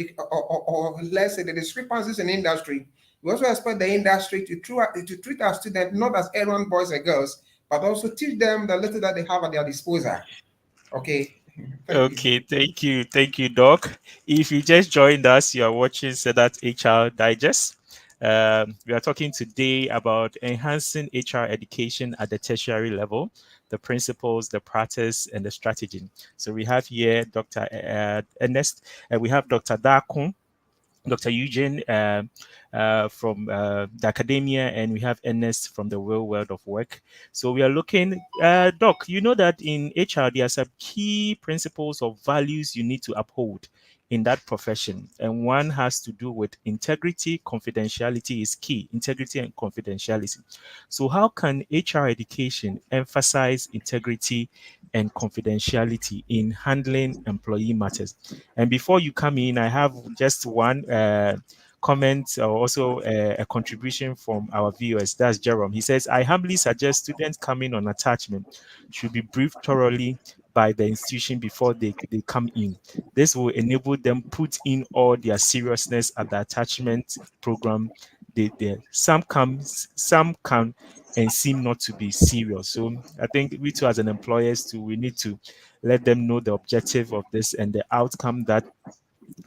let's say the discrepancies in industry, we also expect the industry to treat our students not as errand boys and girls, but also teach them the little that they have at their disposal. Okay. Thank you. Okay, thank you, Doc. If you just joined us, you are watching Sedat HR Digest. We are talking today about enhancing HR education at the tertiary level, the principles, the practice, and the strategy. So we have here Dr. Ernest, and we have Dr. Dakun, Dr. Eugene from the academia, and we have Ernest from the real world of work. So we are looking, Doc, you know that in HR, there are some key principles or values you need to uphold in that profession. And one has to do with integrity, confidentiality is key, integrity and confidentiality. So, how can HR education emphasize integrity and confidentiality in handling employee matters? And before you come in, I have just one comment or also a contribution from our viewers. That's Jerome. He says, I humbly suggest students coming on attachment should be briefed thoroughly by the institution before they come in. This will enable them put in all their seriousness at the attachment program. Some can and seem not to be serious. So I think we too as an employers too, we need to let them know the objective of this and the outcome that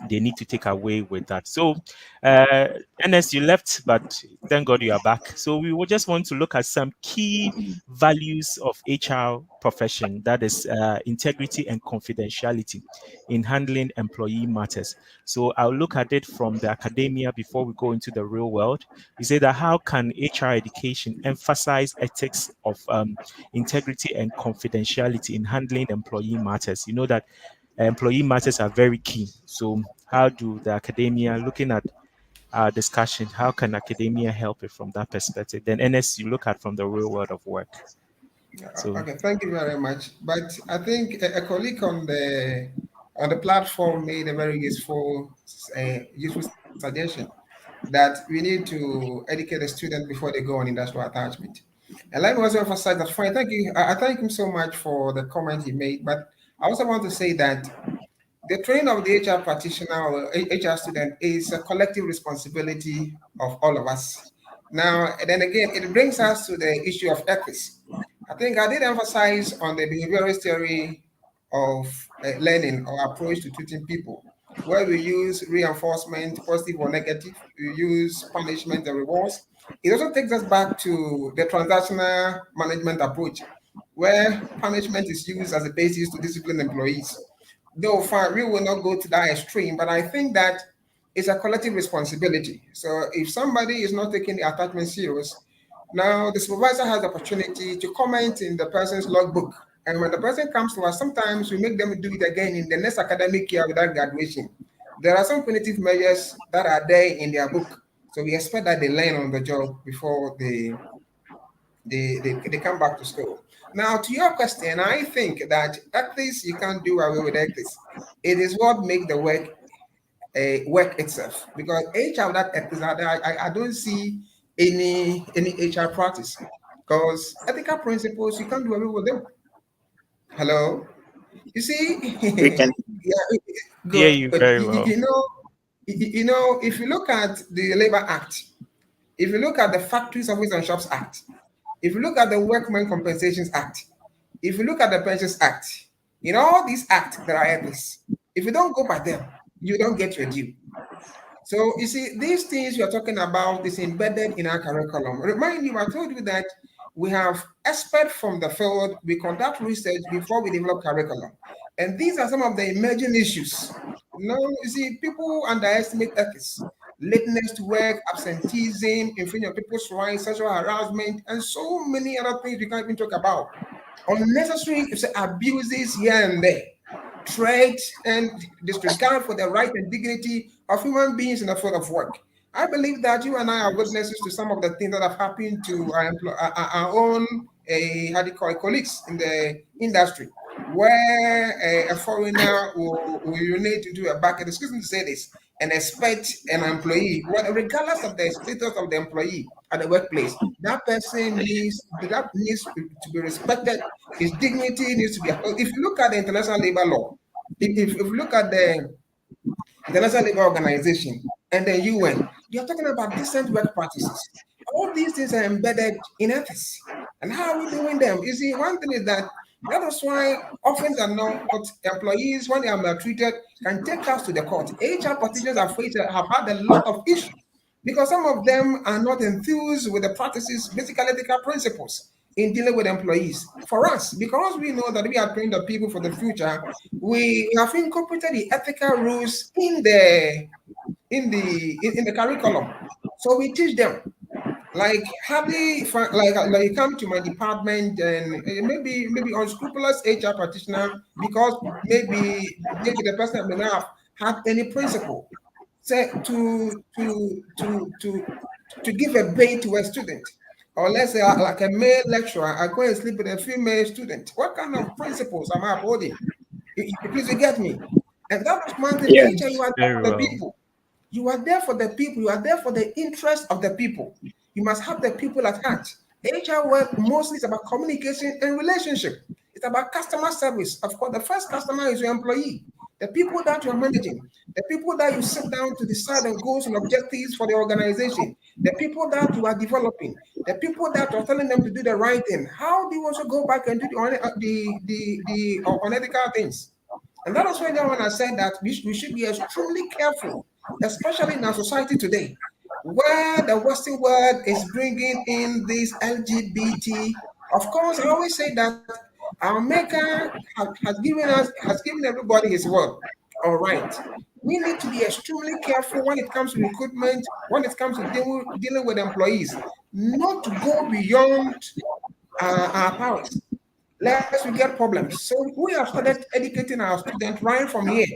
they need to take away with that. So, uh, Ernest, you left, but thank God you are back. So, we will just want to look at some key values of HR profession, that is integrity and confidentiality in handling employee matters. So, I'll look at it from the academia before we go into the real world. We say that how can HR education emphasize ethics of integrity and confidentiality in handling employee matters? You know that employee matters are very key. So, how do the academia, looking at our discussion, how can academia help it from that perspective? Then, NS, you look at from the real world of work. So, Okay, thank you very much. But I think a colleague on the platform made a very useful suggestion that we need to educate the student before they go on industrial attachment. And let me also emphasize that fine. Thank you. I thank him so much for the comment he made. But I also want to say that the training of the HR practitioner or HR student is a collective responsibility of all of us. Now, and then again, it brings us to the issue of ethics. I think I did emphasize on the behaviorist theory of learning or approach to treating people, where we use reinforcement, positive or negative, we use punishment and rewards. It also takes us back to the transactional management approach, where punishment is used as a basis to discipline employees. Though fine, we will not go to that extreme, but I think that it's a collective responsibility. So if somebody is not taking the attachment serious, now the supervisor has the opportunity to comment in the person's logbook. And when the person comes to us, sometimes we make them do it again in the next academic year without graduation. There are some punitive measures that are there in their book. So we expect that they learn on the job before they come back to school. Now, to your question, I think that ethics, you can't do away with ethics. It is what make the work itself. Because HR without ethics, I don't see any HR practice. Because ethical principles, you can't do away with them. Hello? You see, We can. yeah, Hear good. you very well. If you look at the Labor Act, if you look at the Factories, Office and Shops Act, if you look at the Workmen Compensations Act, if you look at the Pensions Act, all these acts that are ethics, if you don't go by them, you don't get your due. So you see, these things we are talking about is embedded in our curriculum. Remind you, I told you that we have experts from the field, we conduct research before we develop curriculum. And these are some of the emerging issues. You see, people underestimate ethics, lateness to work, absenteeism, infringement of people's rights, sexual harassment, and so many other things we can't even talk about. Unnecessary abuses here and there, threat, and disregard for the right and dignity of human beings in the field of work. I believe that you and I are witnesses to some of the things that have happened to our own, how do you call it, colleagues in the industry, where a foreigner will urinate into a bucket, excuse me to say this, and expect an employee, well, regardless of the status of the employee at the workplace, that needs to be respected. His dignity needs to be upheld. If you look at the international labor law, if you look at the International Labour Organization and the UN, you're talking about decent work practices. All these things are embedded in ethics. And how are we doing them? You see, one thing is that is why often than not, employees, when they are maltreated, can take us to the court. HR practitioners have had a lot of issues because some of them are not enthused with the practices, basic ethical principles in dealing with employees. For us, because we know that we are training the people for the future, we have incorporated the ethical rules in the curriculum. So we teach them. Like hardly like you come to my department and maybe unscrupulous HR practitioner because maybe the person may not have any principle say to give a bait to a student, or let's say like a male lecturer, I go and sleep with a female student. What kind of principles am I upholding? Please, you get me. And that was one thing. Yeah. HR, you are there Very for the well. people. You are there for the people. You are there for the interest of the people. You must have the people at heart. HR work mostly is about communication and relationship. It's about customer service. Of course, the first customer is your employee, the people that you are managing, the people that you sit down to decide on goals and objectives for the organization, the people that you are developing, the people that are telling them to do the right thing. How do you also go back and do the unethical things? And that was why then when I said that we should be extremely careful, especially in our society today, where the Western world is bringing in this LGBT. Of course, I always say that our Maker has given everybody His word. All right, we need to be extremely careful when it comes to recruitment, when it comes to dealing with employees, not to go beyond our powers lest we get problems. So we have started educating our students right from here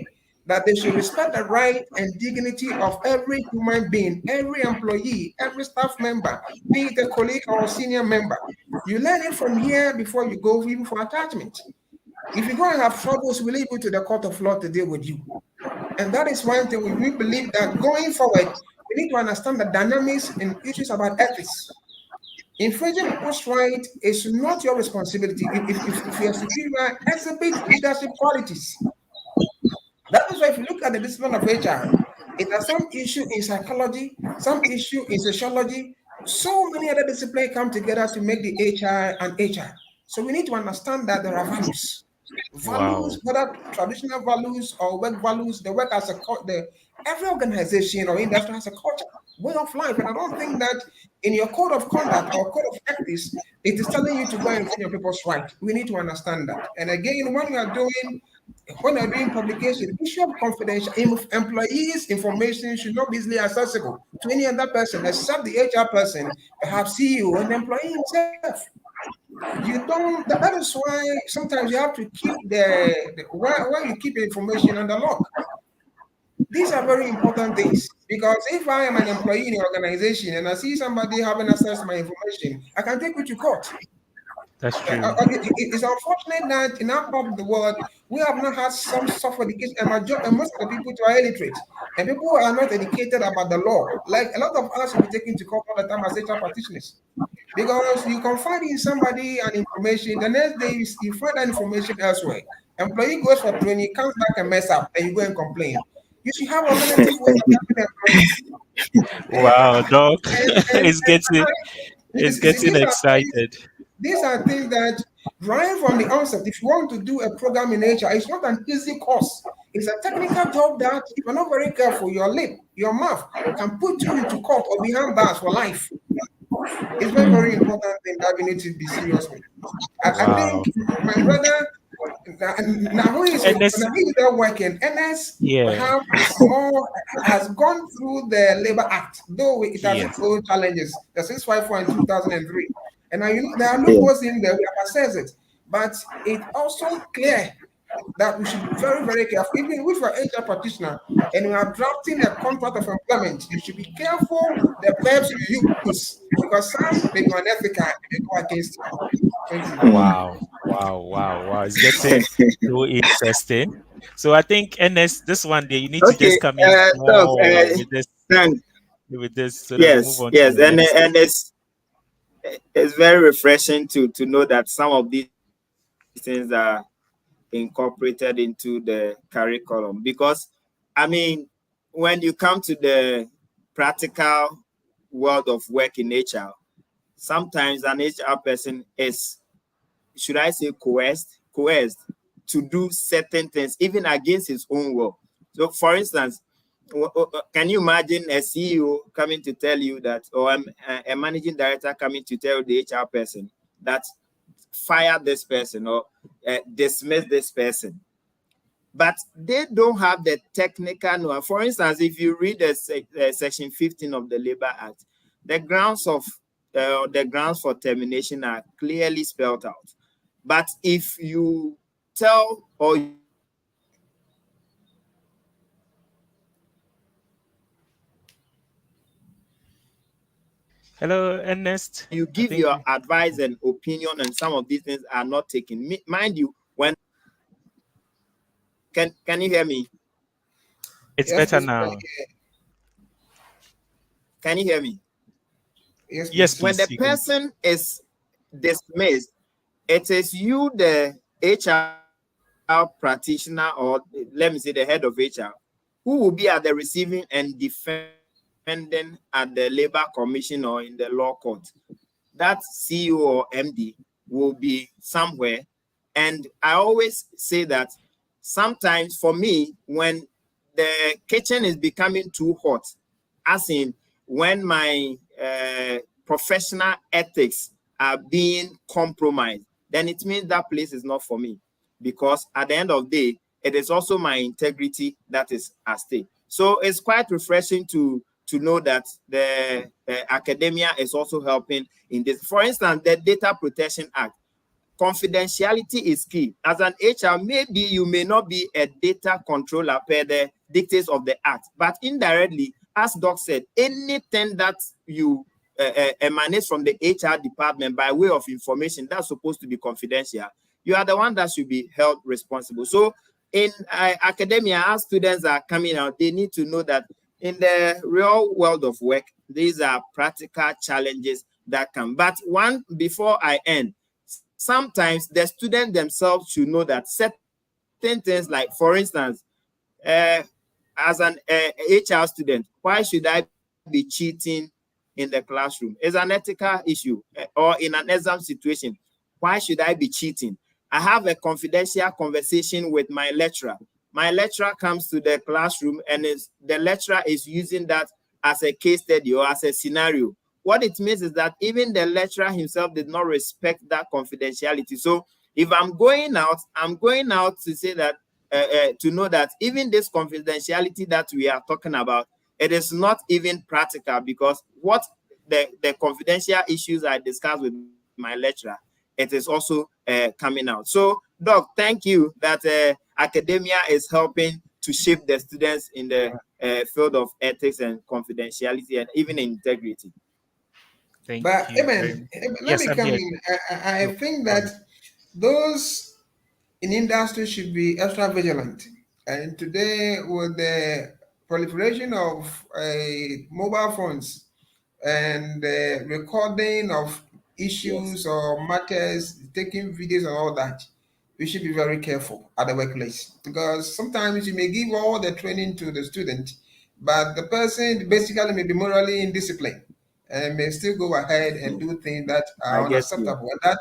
that they should respect the right and dignity of every human being, every employee, every staff member, be it a colleague or a senior member. You learn it from here before you go even for attachment. If you go and have troubles, we leave you to the court of law to deal with you. And that is one thing we believe that going forward, we need to understand the dynamics and issues about ethics. Infringing people's right is not your responsibility. If you're superior, exhibit leadership qualities. That is why if you look at the discipline of HR, it has some issue in psychology, some issue in sociology. So many other disciplines come together to make the HR an HR. So we need to understand that there are values. Wow. Values, whether traditional values or work values, the work as a every organization or industry has a culture, way of life. And I don't think that in your code of conduct or code of ethics, it is telling you to go and infringe on people's right. We need to understand that. And again, when you're doing publication, issue of confidential employees' information should not be easily accessible to any other person except the HR person, perhaps CEO and the employee himself. You don't. That is why sometimes you have to keep where you keep the information under lock. These are very important things because if I am an employee in the organization and I see somebody having access to my information, I can take you to court. That's true. It's unfortunate that in our part of the world, we have not had some soft education, and most of the people are illiterate, and people who are not educated about the law. Like a lot of us will be taken to court all the time as HR practitioners because you confide in somebody an information, the next day you find that information elsewhere. Employee goes for training, comes back and mess up, and you go and complain. You should have alternative ways of helping employees. Wow, Doc, it's getting it's getting These are things excited. these are things that right from the onset, if you want to do a program in nature, it's not an easy course. It's a technical job that if you're not very careful, your lip, your mouth can put you into court or behind bars for life. It's very, very important thing that we need to be serious with. I Wow. think my brother now And this, who is there working, NS yeah, have more has gone through the Labor Act, though it has its yes, own challenges. The 654 in 2003. And now you know there are Yeah. loopholes in there, we have assessed it. But it's also clear that we should be very, very careful. Even if you're HR practitioner and you are drafting a contract of employment, you should be careful the verbs you use because some may be unethical and they go against you. Thank you. wow, wow. It's getting so interesting. So I think NS, this one day you need to Okay, just come in Doc, small thank, with this so that we move yes, on to yes, the next. and it's very refreshing to know that some of these things are incorporated into the curriculum because, I mean, when you come to the practical world of work in HR, sometimes an HR person is, should I say, coerced to do certain things, even against his own will. So, for instance, can you imagine a CEO coming to tell you that, or a managing director coming to tell the HR person that fire this person or dismiss this person? But they don't have the technical know. For instance, if you read section 15 of the Labor Act, the grounds for termination are clearly spelled out. But if you tell or you give your advice and opinion on some of these things, Hello, Ernest. you I give think your advice and opinion and some of these things are not taken. Mind you, when can you hear me? it's Yes, better please. now. Can you hear me? Yes, Yes, please. When the please. You can. person is dismissed, it is you, the HR practitioner, or let me say the head of HR, who will be at the receiving and defending at the Labor Commission or in the law court. That CEO or MD will be somewhere. And I always say that sometimes for me, when the kitchen is becoming too hot, as in when my professional ethics are being compromised, then it means that place is not for me. Because at the end of the day, it is also my integrity that is at stake. So it's quite refreshing to know that the academia is also helping in this. For instance, the Data Protection Act. Confidentiality is key. As an HR, maybe you may not be a data controller per the dictates of the act, but indirectly, as Doc said, anything that you emanates from the HR department by way of information that's supposed to be confidential, you are the one that should be held responsible. So in academia, as students are coming out, they need to know that in the real world of work, these are practical challenges that come. But one, before I end, sometimes the students themselves should know that certain things, like for instance, uh, as an HR student, why should I be cheating in the classroom? It's an ethical issue. Or in an exam situation, why should I be cheating? I have a confidential conversation with my lecturer. My lecturer comes to the classroom and the lecturer is using that as a case study or as a scenario. What it means is that even the lecturer himself did not respect that confidentiality. So if I'm going out to say that, to know that even this confidentiality that we are talking about, it is not even practical because what the confidential issues I discussed with my lecturer, it is also coming out. So, Doc, thank you that academia is helping to shape the students in the field of ethics and confidentiality and even integrity. Thank But you very Amen, much. let Yes, me I'm come here. in. I No, think go that ahead. those in industry should be extra vigilant. And today, with the proliferation of mobile phones and the recording of Yes, issues or matters, taking videos and all that, we should be very careful at the workplace because sometimes you may give all the training to the student, but the person basically may be morally indisciplined and may still go ahead and do things that I are get you. unacceptable, and that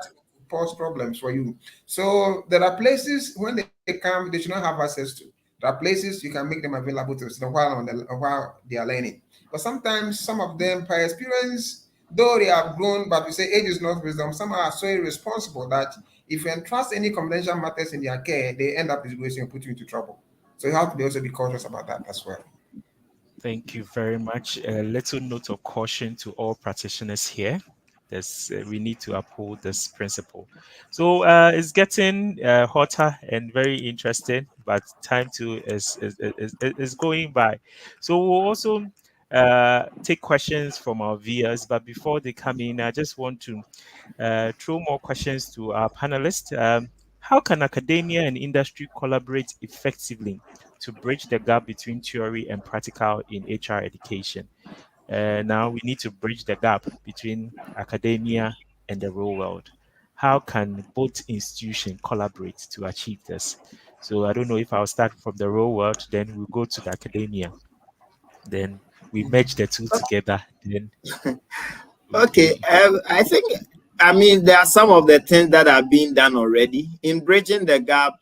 cause problems for you. So there are places when they come, they should not have access to. There are places you can make them available to students while they are learning. But sometimes some of them, by experience, though they have grown, but we say age is not wisdom, some are so irresponsible that if you entrust any confidential matters in their care, they end up disgracing and put you into trouble. So you have to be also be cautious about that as well. Thank you very much. A little note of caution to all practitioners here. We need to uphold this principle. So it's getting hotter and very interesting, but time to is going by. So we'll also take questions from our viewers. But before they come in, I just want to throw more questions to our panelists. How can academia and industry collaborate effectively to bridge the gap between theory and practical in HR education? Now we need to bridge the gap between academia and the real world. How can both institutions collaborate to achieve this? So I don't know if I'll start from the real world, then we'll go to the academia, then we merge the two together, then Okay, I think, I mean, there are some of the things that are being done already. In bridging the gap,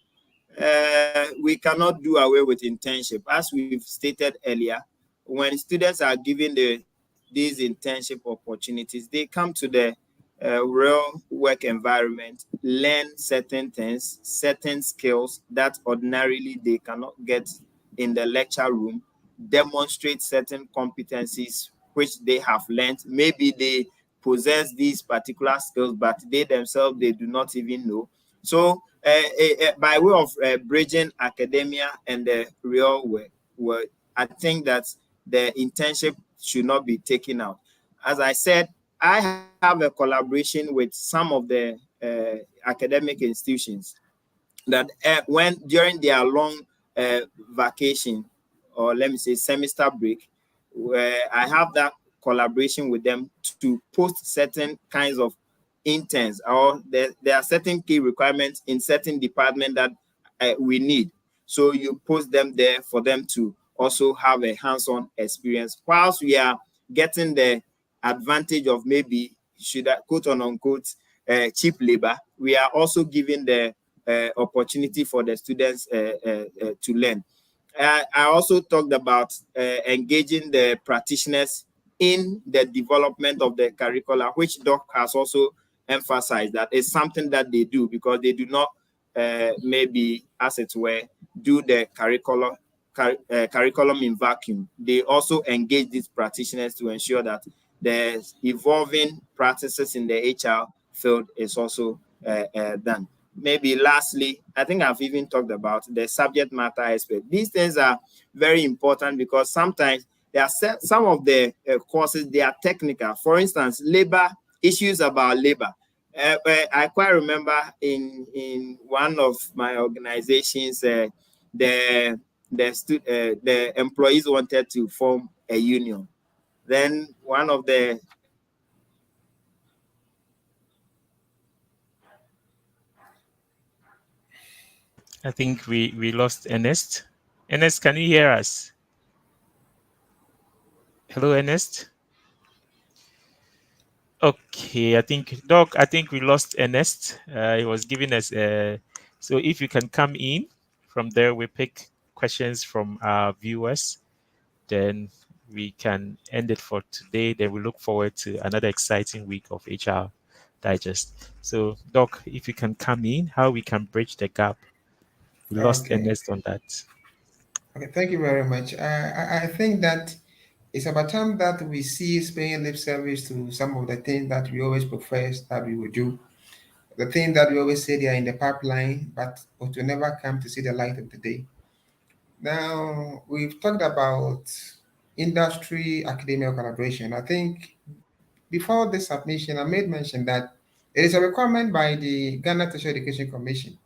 we cannot do away with internship. As we've stated earlier, when students are given these internship opportunities, they come to the real work environment, learn certain things, certain skills that ordinarily they cannot get in the lecture room, demonstrate certain competencies which they have learned. Maybe they possess these particular skills, but they themselves, they do not even know. So by way of bridging academia and the real world, I think that the internship should not be taken out. As I said, I have a collaboration with some of the academic institutions that when during their long vacation, or let me say semester break, where I have that collaboration with them to post certain kinds of interns, or there are certain key requirements in certain department that we need. So you post them there for them to also have a hands-on experience whilst we are getting the advantage of, maybe should I quote on unquote cheap labor. We are also giving the opportunity for the students to learn. I also talked about engaging the practitioners in the development of the curricula, which Doc has also emphasized that it's something that they do, because they do not maybe, as it were, do the curriculum in vacuum. They also engage these practitioners to ensure that the evolving practices in the HR field is also done. Maybe lastly, I think I've even talked about the subject matter aspect. These things are very important because sometimes there are some of the courses, they are technical. For instance, labor, issues about labor. I quite remember in one of my organizations, the employees wanted to form a union. Then one of the I think we lost Ernest. Ernest, can you hear us? Hello, Ernest. Okay, I think Doc. I think we lost Ernest. He was giving us. So if you can come in from there, we pick questions from our viewers. Then we can end it for today. Then we look forward to another exciting week of HR Digest. So Doc, if you can come in, how we can bridge the gap. We lost Okay. Ernest on that. Okay, thank you very much. I think that it's about time that we cease paying lip service to some of the things that we always profess that we will do, the things that we always say they are in the pipeline, but will never come to see the light of the day. Now, we've talked about industry academia collaboration. I think before this submission, I made mention that it is a requirement by the Ghana Tertiary Education Commission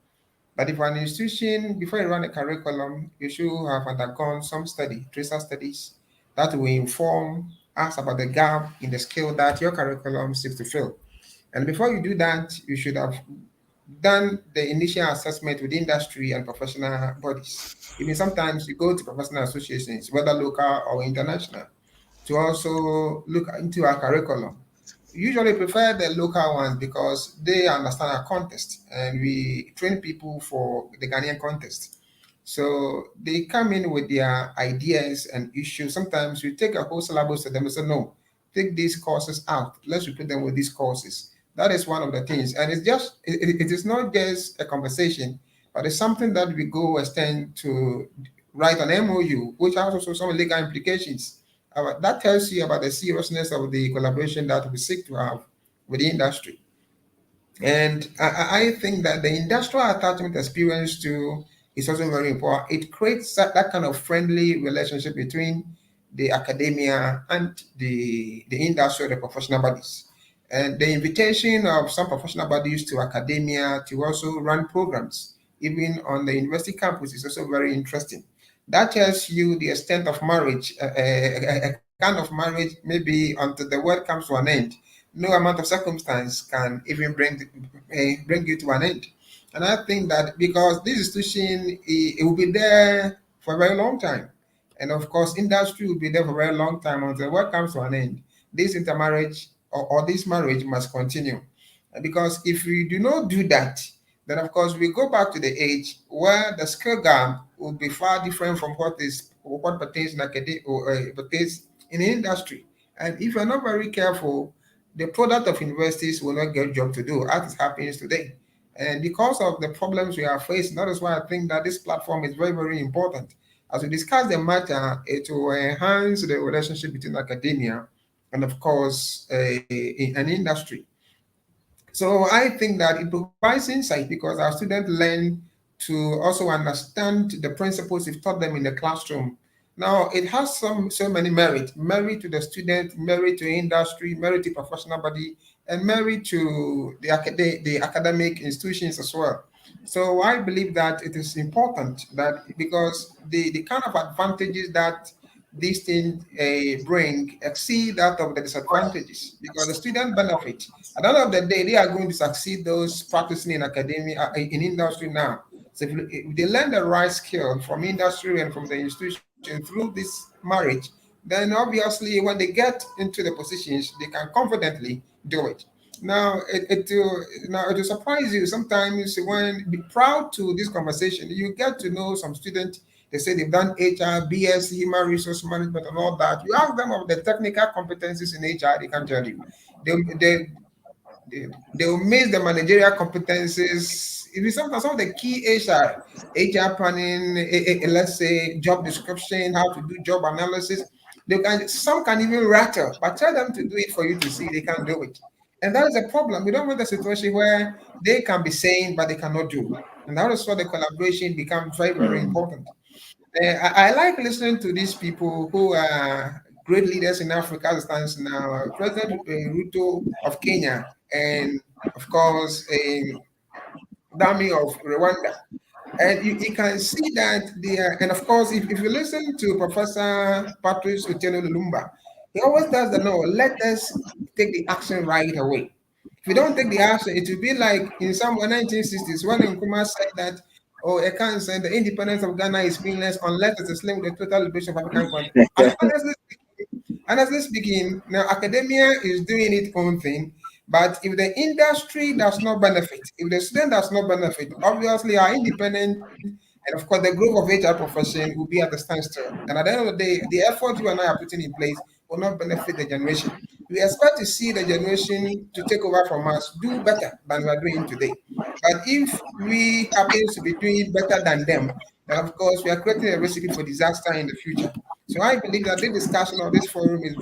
that if an institution, before you run a curriculum, you should have undergone some study, tracer studies, that will inform us about the gap in the skill that your curriculum seeks to fill. And before you do that, you should have done the initial assessment with industry and professional bodies. Even sometimes you go to professional associations, whether local or international, to also look into our curriculum. We usually prefer the local ones because they understand our context and we train people for the Ghanaian context. So they come in with their ideas and issues. Sometimes we take a whole syllabus to them and say, no, take these courses out. Let's replace them with these courses. That is one of the things. And it is not just a conversation, but it's something that we go extend to write an MOU, which has also some legal implications. That tells you about the seriousness of the collaboration that we seek to have with the industry. And I think that the industrial attachment experience too is also very important. It creates that kind of friendly relationship between the academia and the industry, the professional bodies. And the invitation of some professional bodies to academia to also run programs, even on the university campus, is also very interesting. That tells you the extent of marriage, a kind of marriage, maybe until the world comes to an end no amount of circumstance can even bring you to an end. And I think that because this institution it will be there for a very long time, and of course industry will be there for a very long time until the world comes to an end. This intermarriage or this marriage must continue, because if we do not do that, then of course we go back to the age where the skill gap will be far different from what pertains in academia or pertains in industry. And if you're not very careful, the product of universities will not get job to do, as it happens today. And because of the problems we are facing, that is why I think that this platform is very, very important. As we discuss the matter, it will enhance the relationship between academia and, of course, an industry. So I think that it provides insight because our students learn to also understand the principles we've taught them in the classroom. Now it has so many merit, merit to the student, merit to industry, merit to professional body, and merit to the academic institutions as well. So I believe that it is important that because the kind of advantages that these things bring exceed that of the disadvantages because the student benefit at the end of the day, they are going to succeed those practicing in academia, in industry now. So if they learn the right skill from industry and from the institution through this marriage, then obviously when they get into the positions, they can confidently do it. Now it will surprise you sometimes when be proud to this conversation. You get to know some students. They say they've done HR, BSc, human resource management, and all that. You ask them of the technical competencies in HR, they can tell you. They they will miss the managerial competencies. It is some of the key HR planning, let's say job description, how to do job analysis. Some can even rattle, but tell them to do it for you to see they can do it. And that is a problem. We don't want a situation where they can be saying but they cannot do. And that is why the collaboration becomes very, very important. I like listening to these people who are great leaders in Africa as it stands now. President Ruto of Kenya, and of course, Dami of Rwanda. And you can see that and of course, if you listen to Professor Patrice Otieno Lumumba, he always does the no, let us take the action right away. If we don't take the action, it will be like in some 1960s when Nkrumah said that, oh, I can't say the independence of Ghana is meaningless unless it's linked with the total liberation of African country. And honestly speaking, now academia is doing its own thing, but if the industry does not benefit, if the student does not benefit, obviously our independent and of course the growth of HR profession will be at the standstill. And at the end of the day, the effort you and I are putting in place will not benefit the generation. We expect to see the generation to take over from us do better than we are doing today. But if we happen to be doing better than them, then of course we are creating a recipe for disaster in the future. So I believe that this discussion of this forum is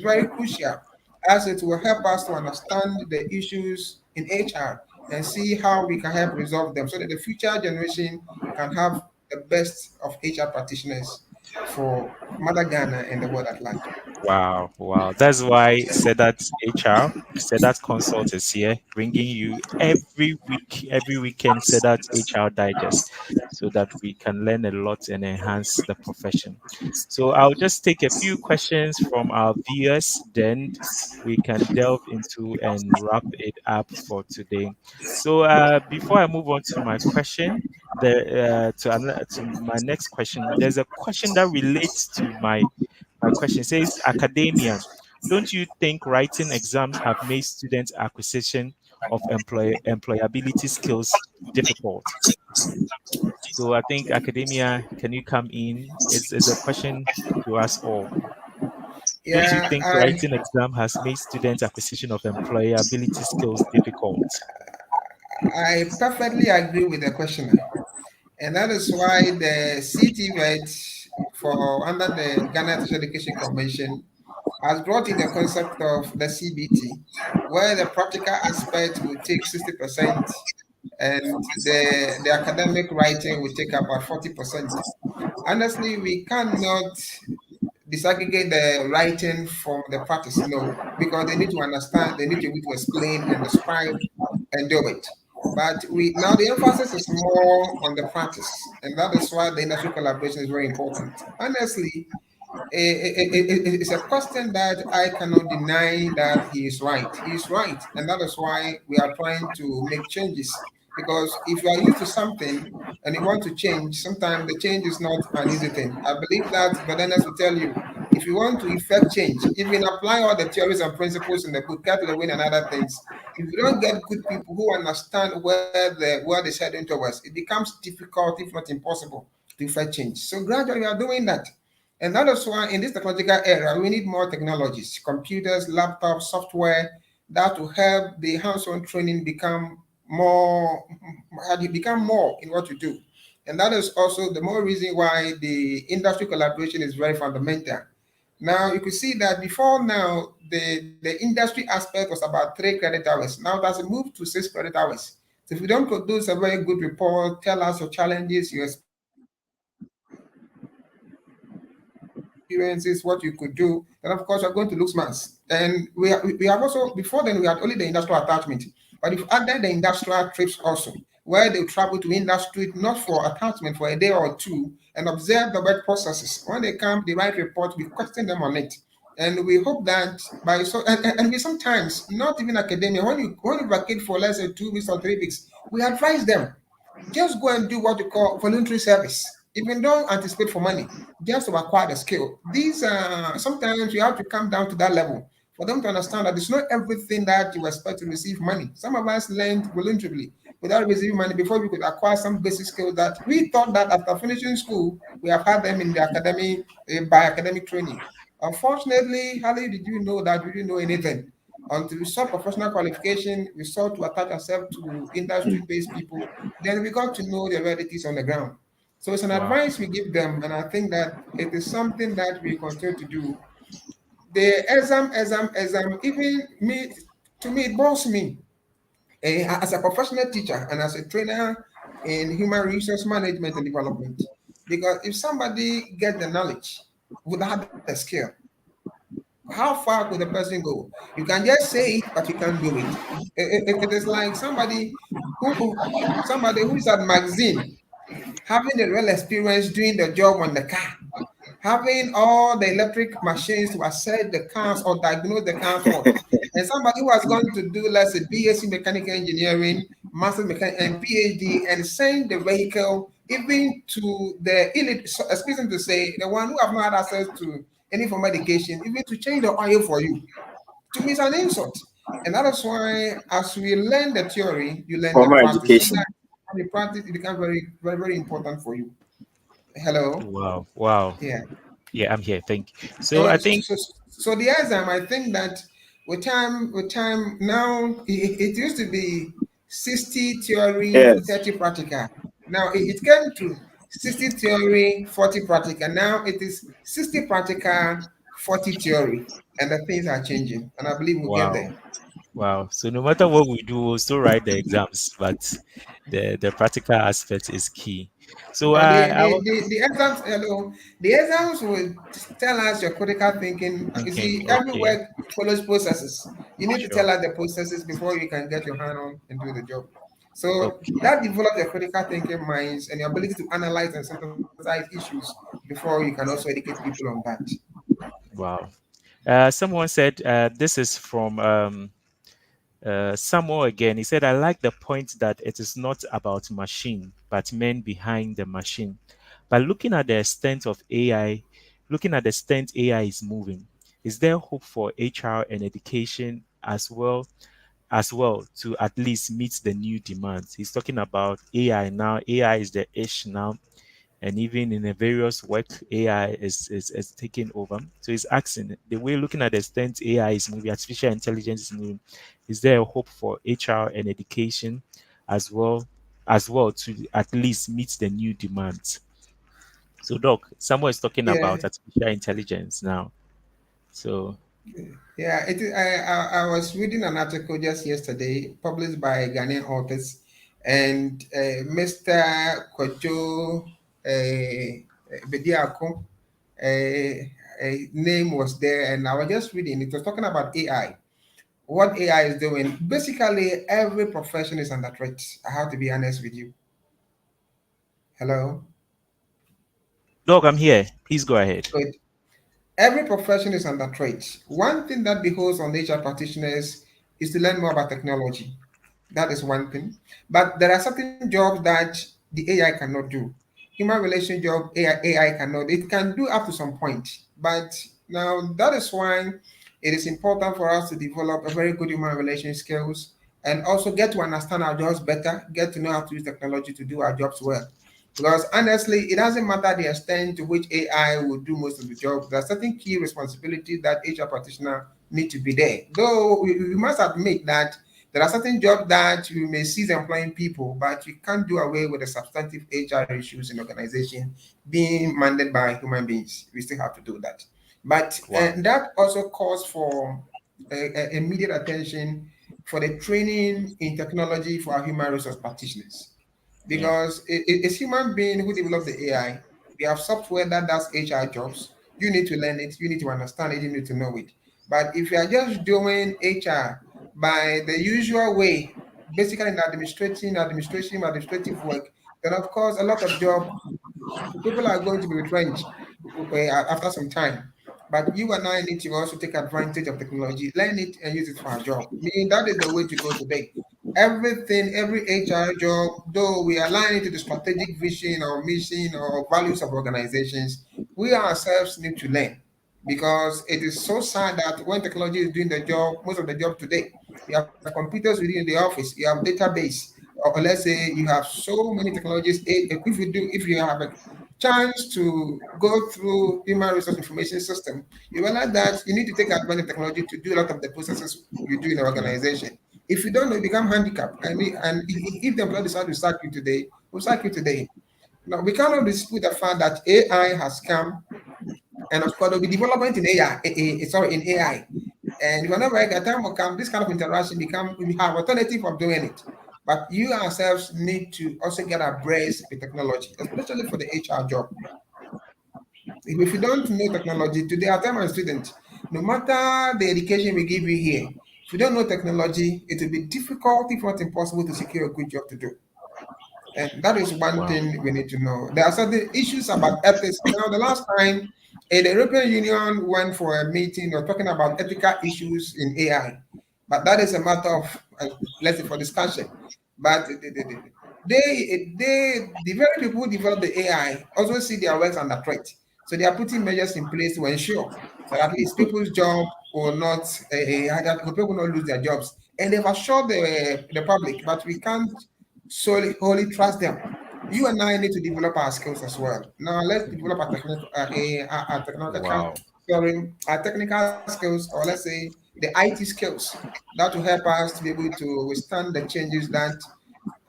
very crucial as it will help us to understand the issues in HR and see how we can help resolve them so that the future generation can have the best of HR practitioners for Mother Ghana and the world at large. Wow, wow. That's why Sedat HR, Sedat Consult is here, bringing you every week, every weekend, Sedat HR Digest, so that we can learn a lot and enhance the profession. So I'll just take a few questions from our viewers, then we can delve into and wrap it up for today. So before I move on to my question, to my next question, there's a question that relates to my question. It says, academia, don't you think writing exams have made student acquisition of employability skills difficult? So I think academia, can you come in? It's a question to us all. Don't you Yeah, think writing exam has made student acquisition of employability skills difficult? I perfectly agree with the questioner. And that is why the CTVET for under the Ghana Teacher Education Convention has brought in the concept of the CBT, where the practical aspect will take 60% and the academic writing will take about 40%. Honestly, we cannot disaggregate the writing from the practice, no, because they need to understand, they need to be able to explain and describe and do it. But we now the emphasis is more on the practice, and that is why the industry collaboration is very important. Honestly, it's a question that I cannot deny that he is right. He is right, and that is why we are trying to make changes. Because if you are used to something and you want to change, sometimes the change is not an easy thing. I believe that Badanas will tell you if you want to effect change, even apply all the theories and principles in the book, Capital Win and other things. If you don't get good people who understand where they're heading towards, it becomes difficult, if not impossible, to effect change. So gradually, we are doing that. And that is why in this technological era, we need more technologies, computers, laptops, software that will help the hands-on training become more, become more in what you do. And that is also the more reason why the industry collaboration is very fundamental. Now you can see that before now, the industry aspect was about 3 credit hours. Now it has moved to 6 credit hours. So if you don't produce a very good report, tell us your challenges, your experiences, what you could do, then of course you're going to lose marks. And we have also before then we had only the industrial attachment, but if you added the industrial trips also, where they travel to industry not for attachment for a day or two and observe the work processes. When they come, the right report, we question them on it. And we hope that by and we sometimes not even academia when you vacate for let's say 2 weeks or 3 weeks, we advise them just go and do what you call voluntary service. Even don't anticipate for money, just to acquire the skill. These sometimes you have to come down to that level for them to understand that it's not everything that you expect to receive money. Some of us learned voluntarily without receiving money before we could acquire some basic skills that we thought that after finishing school we have had them in the academy by academic training. Unfortunately, hardly did you know that we didn't know anything until we saw professional qualification, we saw to attach ourselves to industry-based people, then we got to know the realities on the ground. So it's an Wow. advice we give them, and I think that it is something that we continue to do. The exam, even me, to me, it bores me. As a professional teacher and as a trainer in human resource management and development. Because if somebody get the knowledge without the skill, how far could the person go? You can just say it, but you can't do it. It is like somebody who is at magazine having a real experience doing the job on the car, having all the electric machines to assess the cars or diagnose the car fault. And somebody who has gone to do, let's say, BSc mechanical engineering, master mechanic, and PhD, and send the vehicle even to the elite, so excuse me to say, the one who have not had access to any form of education, even to change the oil for you. To me, it's an insult. And that is why, as we learn the theory, you learn the Formal practice. So education. that when you practice, it becomes very, very, very important for you. Hello? Wow. Wow. Yeah. Yeah, I'm here. Thank you. So I think, So the exam, I think that with time now, it used to be 60 theory, Yes. 30 practical. Now it came to 60 theory, 40 practical. Now it is 60 practical, 40 theory, and the things are changing. And I believe we'll get wow. there. Wow. So no matter what we do, we'll still write the exams, but the practical aspect is key. So Now, I was the exams, hello, the exams will tell us your critical thinking. You thinking, see, every okay, work follows processes. You need to sure, tell us the processes before you can get your hand on and do the job. So okay, that develops your critical thinking minds and your ability to analyze and synthesize issues before you can also educate people on that. wow. Someone said this is from Samuel again. He said, I like the point that it is not about machine, but men behind the machine. But looking at the extent of AI, looking at the extent AI is moving, is there hope for HR and education as well to at least meet the new demands? He's talking about AI now. AI is the ish now, and even in the various work, AI is taking over. So he's asking the way looking at the extent AI is moving, artificial intelligence is moving, is there a hope for HR and education as well to at least meet the new demands? So Doc, someone is talking Yeah, about artificial intelligence now. So yeah. I was reading an article just yesterday published by Ghanaian authors, and Mr. Kojo Bediako name was there, and I was just reading. It was talking about AI, what AI is doing. Basically, every profession is under threat. I have to be honest with you. Hello. Doc, I'm here. Please go ahead. Good. Every profession is under threat. One thing that beholds on HR practitioners is to learn more about technology. That is one thing. But there are certain jobs that the AI cannot do. Human relation job, AI cannot. It can do up to some point. But now that is why it is important for us to develop a very good human relation skills and also get to understand our jobs better, get to know how to use technology to do our jobs well. Because honestly, it doesn't matter the extent to which AI will do most of the job. There are certain key responsibilities that HR practitioner need to be there. Though we must admit that there are certain jobs that you may cease employing people, but you can't do away with the substantive HR issues in organization being mandated by human beings. We still have to do that. But Wow. that also calls for immediate attention for the training in technology for our human resource practitioners Yeah. because it's human being who developed the AI. We have software that does HR jobs. You need to learn it. You need to understand it. You need to know it. But if you are just doing HR by the usual way, basically in administrative work, then of course a lot of job people are going to be retrenched after some time. But you and I need to also take advantage of technology, learn it, and use it for our job. Meaning that is the way to go today. Everything, every HR job, though we align it to the strategic vision or mission or values of organizations, we ourselves need to learn because it is so sad that when technology is doing the job, most of the job today, you have computers within the office, you have database, or let's say you have so many technologies. If you have a chance to go through human resource information system, you realize that you need to take advantage of technology to do a lot of the processes you do in an Yeah. organization. If you don't know, you become handicapped. I mean, and if the employer decides to sack you today, we'll sack you today. Now, we cannot dispute the fact that AI has come, and of course, there'll be development in AI, sorry, in AI. And whenever a time will come, this kind of interaction become we have alternative of doing it. But you ourselves need to also get abreast with technology, especially for the HR job. If you don't know technology, today at time I'm a student, no matter the education we give you here, if you don't know technology, it will be difficult, if not impossible, to secure a good job to do. And that is one Wow. thing we need to know. There are certain issues about ethics. Now, the last time the European Union went for a meeting, they were talking about ethical issues in AI. But that is a matter of, let's say, for discussion. But the very people who develop the AI also see their works under threat. So they are putting measures in place to ensure that at least people's job will not, that people will not lose their jobs. And they've assured the public, but we can't solely wholly trust them. You and I need to develop our skills as well. Now let's develop our technical, Wow. sorry, our technical skills, or let's say the IT skills that will help us to be able to withstand the changes that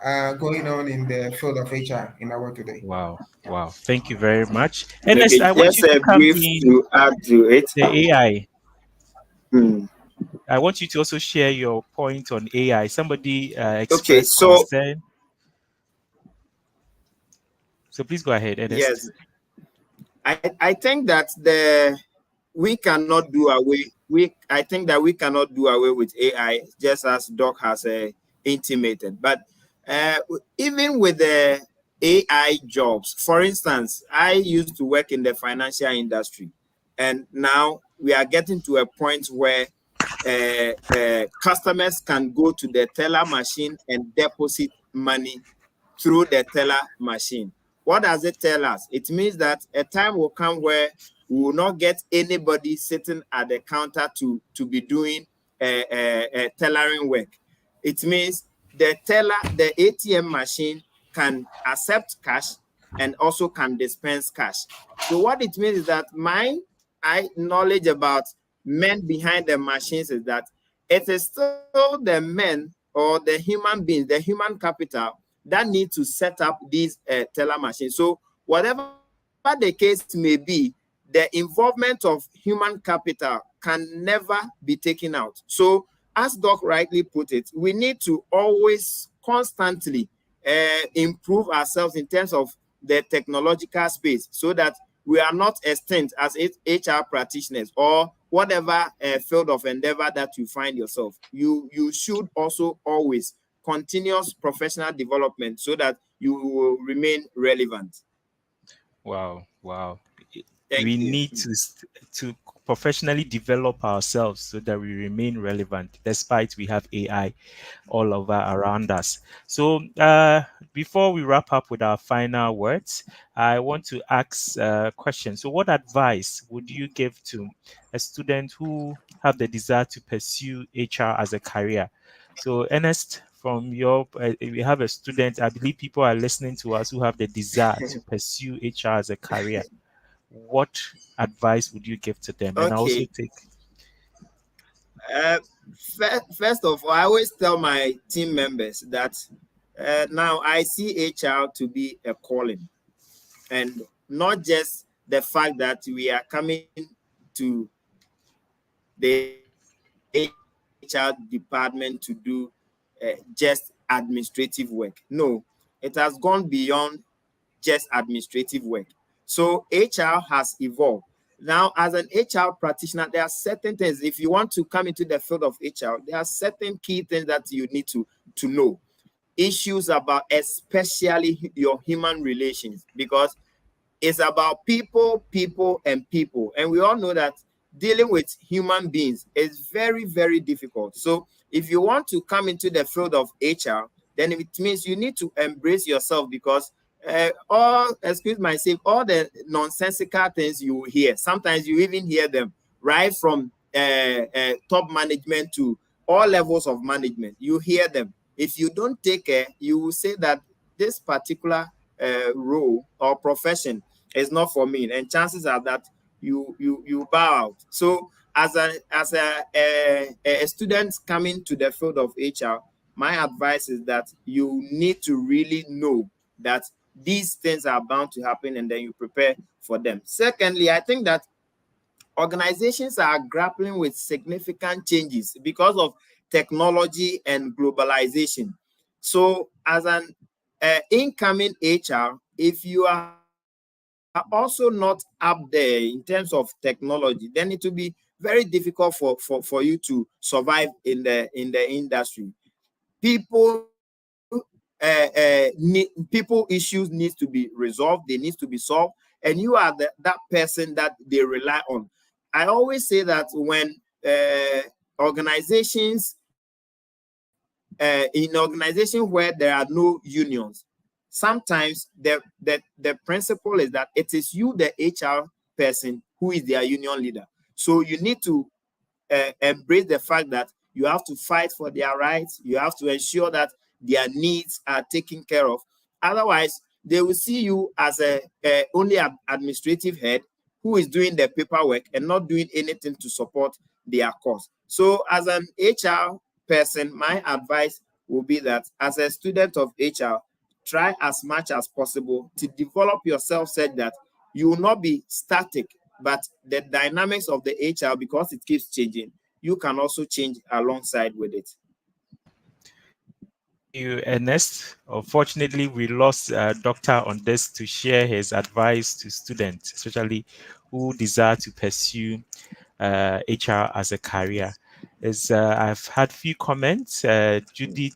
are going on in the field of HR in our work today. Wow. Wow. Thank you very much. Ernest, Okay, I want just you to a come brief in to add to it. the AI. Hmm. I want you to also share your point on AI. Somebody Okay, expressed so concern. So please go ahead, Ernest. Yes, I think that we cannot do away. I think that we cannot do away with AI, just as Doc has intimated. But uh, even with the AI jobs, for instance, I used to work in the financial industry, and now we are getting to a point where customers can go to the teller machine and deposit money through the teller machine. What does it tell us? It means that a time will come where we will not get anybody sitting at the counter to be doing tellering work. It means the ATM machine can accept cash and also can dispense cash. So what it means is that my knowledge about men behind the machines is that it is still the men or the human beings, the human capital that need to set up these teller machines. So whatever the case may be, the involvement of human capital can never be taken out. So as Doc rightly put it, we need to always constantly improve ourselves in terms of the technological space so that we are not extinct as HR practitioners or whatever field of endeavor that you find yourself. You should also always continuous professional development so that you will remain relevant. Wow, wow. We Thank you. need to professionally develop ourselves so that we remain relevant despite we have AI all over around us. So, before we wrap up with our final words, I want to ask a question. So, what advice would you give to a student who have the desire to pursue HR as a career? So, Ernest, from your, we have a student. I believe people are listening to us who have the desire to pursue HR as a career. What advice would you give to them? And I also Okay. take. Uh, First of all, I always tell my team members that now I see HR to be a calling, and not just the fact that we are coming to the HR department to do just administrative work. No, it has gone beyond just administrative work. So HR has evolved. Now, as an HR practitioner, there are certain things. If you want to come into the field of HR, there are certain key things that you need to know. Issues about especially your human relations, because it's about people, people, and people. And we all know that dealing with human beings is very, very difficult. So if you want to come into the field of HR, then it means you need to embrace yourself because excuse myself, all the nonsensical things you will hear, sometimes you even hear them right from top management to all levels of management. You hear them. If you don't take care, you will say that this particular role or profession is not for me, and chances are that you bow out. So as a student coming to the field of HR, my advice is that you need to really know that these things are bound to happen, and then you prepare for them. Secondly, I think that organizations are grappling with significant changes because of technology and globalization. So, as an incoming HR, if you are also not up there in terms of technology, then it will be very difficult for you to survive in the industry. People people issues needs to be resolved, they needs to be solved, and you are that person that they rely on. I always say that when organizations in organizations where there are no unions, sometimes the principle is that it is you, the HR person, who is their union leader. So you need to embrace the fact that you have to fight for their rights. You have to ensure that their needs are taken care of. Otherwise, they will see you as a only administrative head who is doing the paperwork and not doing anything to support their cause. So, as an HR person, my advice will be that as a student of HR, try as much as possible to develop yourself such that you will not be static, but the dynamics of the HR, because it keeps changing, you can also change alongside with it. you, Ernest. Unfortunately, we lost Doctor on this to share his advice to students, especially who desire to pursue HR as a career. Is I've had few comments. Judy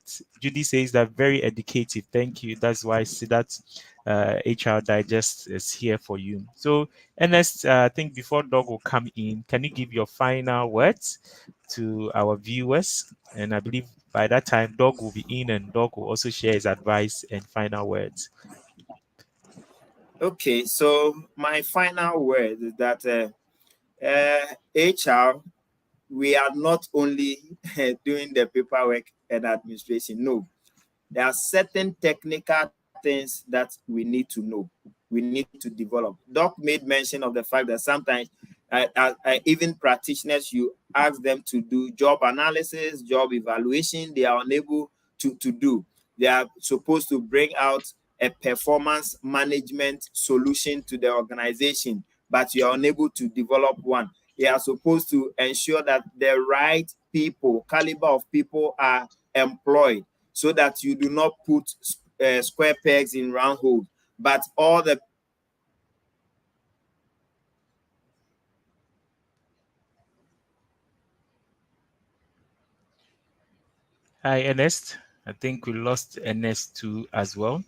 says that very educative. Thank you. That's why I see that HR Digest is here for you. So, Ernest, I think before Doug will come in, can you give your final words to our viewers? And I believe by that time, Doug will be in, and Doug will also share his advice and final words. Okay, so my final word is that HR, we are not only doing the paperwork and administration. No, there are certain technical things that we need to know. We need to develop. Doc made mention of the fact that sometimes even practitioners, you ask them to do job analysis, job evaluation, they are unable to do. They are supposed to bring out a performance management solution to the organization, but you are unable to develop one. They are supposed to ensure that the right people, caliber of people are employed, so that you do not put square pegs in round holes, but all the Hi, Ernest. I think we lost Ernest too as well.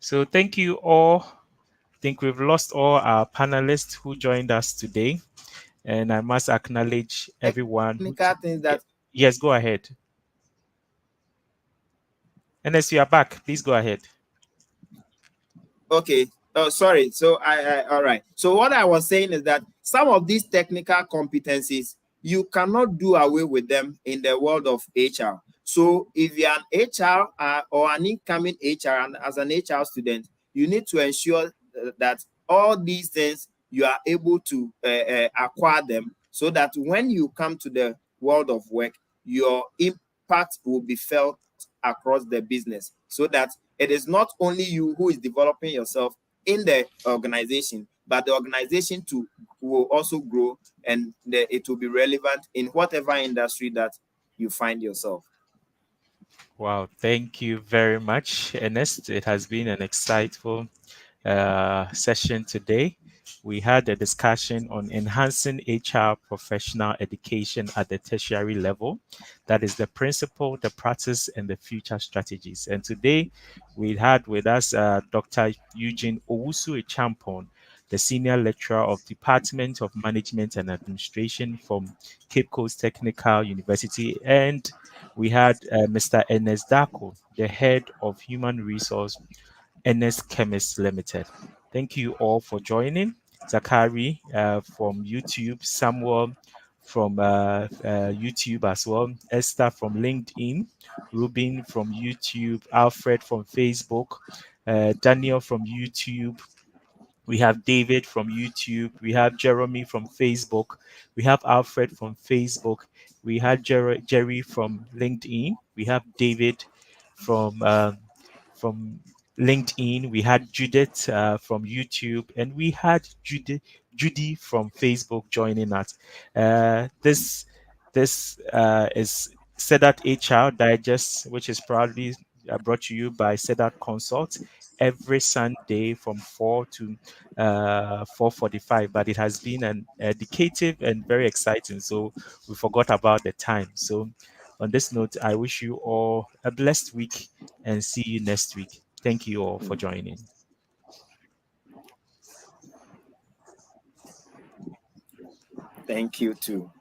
So thank you all. I think we've lost all our panelists who joined us today. And I must acknowledge everyone who. technical things that Yes, go ahead. Ernest, you are back. Please go ahead. Okay. Oh, sorry. So all right. So what I was saying is that some of these technical competencies, you cannot do away with them in the world of HR. So if you're an HR or an incoming HR, and as an HR student, you need to ensure that all these things you are able to acquire them, so that when you come to the world of work, your impact will be felt across the business, so that it is not only you who is developing yourself in the organization, but the organization too will also grow, and it will be relevant in whatever industry that you find yourself. Wow, thank you very much, Ernest. It has been an exciting session today. We had a discussion on enhancing HR professional education at the tertiary level. That is the principle, the practice, and the future strategies. And today we had with us Dr. Eugene Owusu Champon, the senior lecturer of Department of Management and Administration from Cape Coast Technical University. And we had Mr. Ernest Darko, the head of Human Resource NS Chemist Limited. Thank you all for joining. Zakari from YouTube, Samuel from YouTube as well, Esther from LinkedIn, Ruben from YouTube, Alfred from Facebook, Daniel from YouTube, we have David from YouTube. We have Jeremy from Facebook. We have Alfred from Facebook. We had Jerry from LinkedIn. We have David from LinkedIn. We had Judith from YouTube, and we had Judy from Facebook joining us. This is Sedat HR Digest, which is proudly brought to you by Sedat Consult every Sunday from 4 to 4:45. But it has been an educative and very exciting. So we forgot about the time. So on this note, I wish you all a blessed week and see you next week. Thank you all for joining. Thank you too.